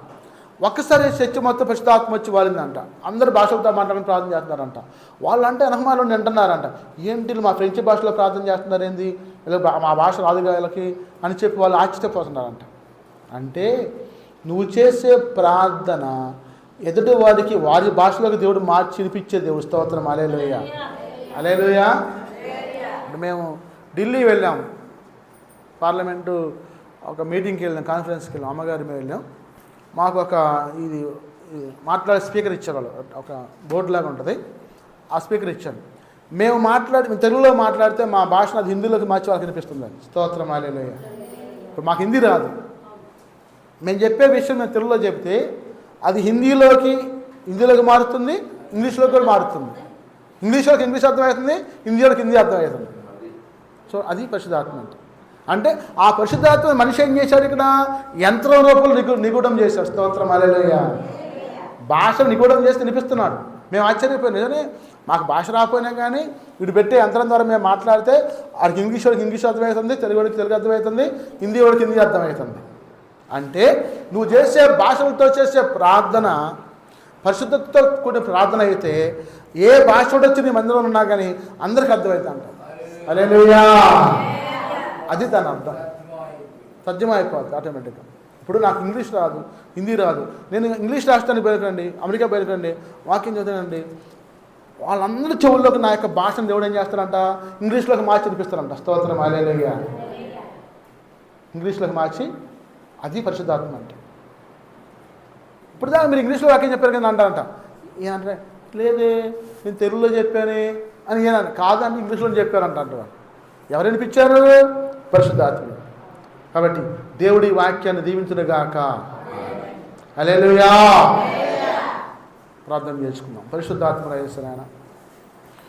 ఒక్కసారి చర్చ మొత్తం పరిశుద్ధాత్మ వచ్చి వాలిందంట. అందరు భాషలతో మాట్లాడుకుని ప్రార్థన చేస్తున్నారంట. వాళ్ళంటే అనహమాలు వింటున్నారంట, ఏంటి మా ఫ్రెంచ్ భాషలో ప్రార్థన చేస్తున్నారు ఏంది, మా భాష రాదుగా వీళ్ళకి అని చెప్పి వాళ్ళు ఆశ్చర్యపోతున్నారంట. అంటే నువ్వు చేసే ప్రార్థన ఎదుటి వారికి వారి భాషలోకి దేవుడు మార్చి వినిపించే దేవుడు. స్తోత్రం. హల్లెలూయా, హల్లెలూయా. మేము ఢిల్లీ వెళ్ళాం, పార్లమెంటు ఒక మీటింగ్కి వెళ్ళాం, కాన్ఫరెన్స్కి వెళ్ళాం, అమ్మగారి మీద వెళ్ళాం. మాకు ఒక ఇది మాట్లాడే స్పీకర్ ఇచ్చారు వాళ్ళు, ఒక బోర్డు లాగా ఉంటుంది, ఆ స్పీకర్ ఇచ్చారు. మేము తెలుగులో మాట్లాడితే మా భాషను అది హిందీలోకి మార్చి వాళ్ళకి వినిపిస్తుంది. స్తోత్రం. హల్లెలూయా. ఇప్పుడు మాకు హిందీ రాదు, మేము చెప్పే విషయం మేము తెలుగులో చెప్తే అది హిందీలోకి మారుతుంది, ఇంగ్లీష్లోకి కూడా మారుతుంది. ఇంగ్లీష్లోకి ఇంగ్లీష్ అర్థమవుతుంది, హిందీలోకి హిందీ అర్థమవుతుంది. సో అది పరిశుద్ధాత్మ అంటే ఆ పరిశుద్ధాత్మ మనిషి ఏం చేశాడు? ఇక్కడ యంత్రం రూపంలో నిగూఢం చేశాడు. స్తోత్రం. హల్లెలూయా. భాషను నిగూఢం చేసి వినిపిస్తున్నాడు. మేము ఆశ్చర్యపోయాం. నిజమే, మాకు భాష రాకపోయినా కానీ వీడు పెట్టే యంత్రం ద్వారా మేము మాట్లాడితే వాడికి ఇంగ్లీష్ అర్థమవుతుంది, తెలుగు వాడికి తెలుగు అర్థమవుతుంది, హిందీ వాడికి హిందీ అర్థమవుతుంది. అంటే నువ్వు చేసే భాషలతో చేసే ప్రార్థన పరిశుద్ధతతో కూడిన ప్రార్థన అయితే ఏ భాష వచ్చి నీ మందిరంలో ఉన్నా కానీ అందరికి అర్థమవుతా అంట. హల్లెలూయా. అది దాని అర్థం. తర్జుమైపోద్ది ఆటోమేటిక్గా. ఇప్పుడు నాకు ఇంగ్లీష్ రాదు, హిందీ రాదు, నేను ఇంగ్లీష్ రాష్ట్రానికి బయలుకండి, అమెరికా బయలుకండి, వాక్యం చదువుతానండి, వాళ్ళందరి చెవుల్లోకి నా యొక్క భాషను దేవుడు ఏం చేస్తారంట? ఇంగ్లీష్లోకి మార్చి వినిపిస్తారంట. స్తోత్రం. హల్లెలూయా. ఇంగ్లీష్లోకి మార్చి, అది పరిశుద్ధాత్మ అంటే. ఇప్పుడు దాకా మీరు ఇంగ్లీష్లో వాక్యం చెప్పారు కదా అంటారంట. ఏమంటే లేదే నేను తెలుగులో చెప్పానే అని ఏనంట. కాదండి ఇంగ్లీష్లో చెప్పారంట అంటారు. ఎవరు వినిపించారు? పరిశుద్ధాత్మ. కాబట్టి దేవుడి వాక్యాన్ని దీవించునుగాక. హల్లెలూయా. ప్రార్థన చేసుకుందాం. పరిశుద్ధాత్మ యేసు నామమున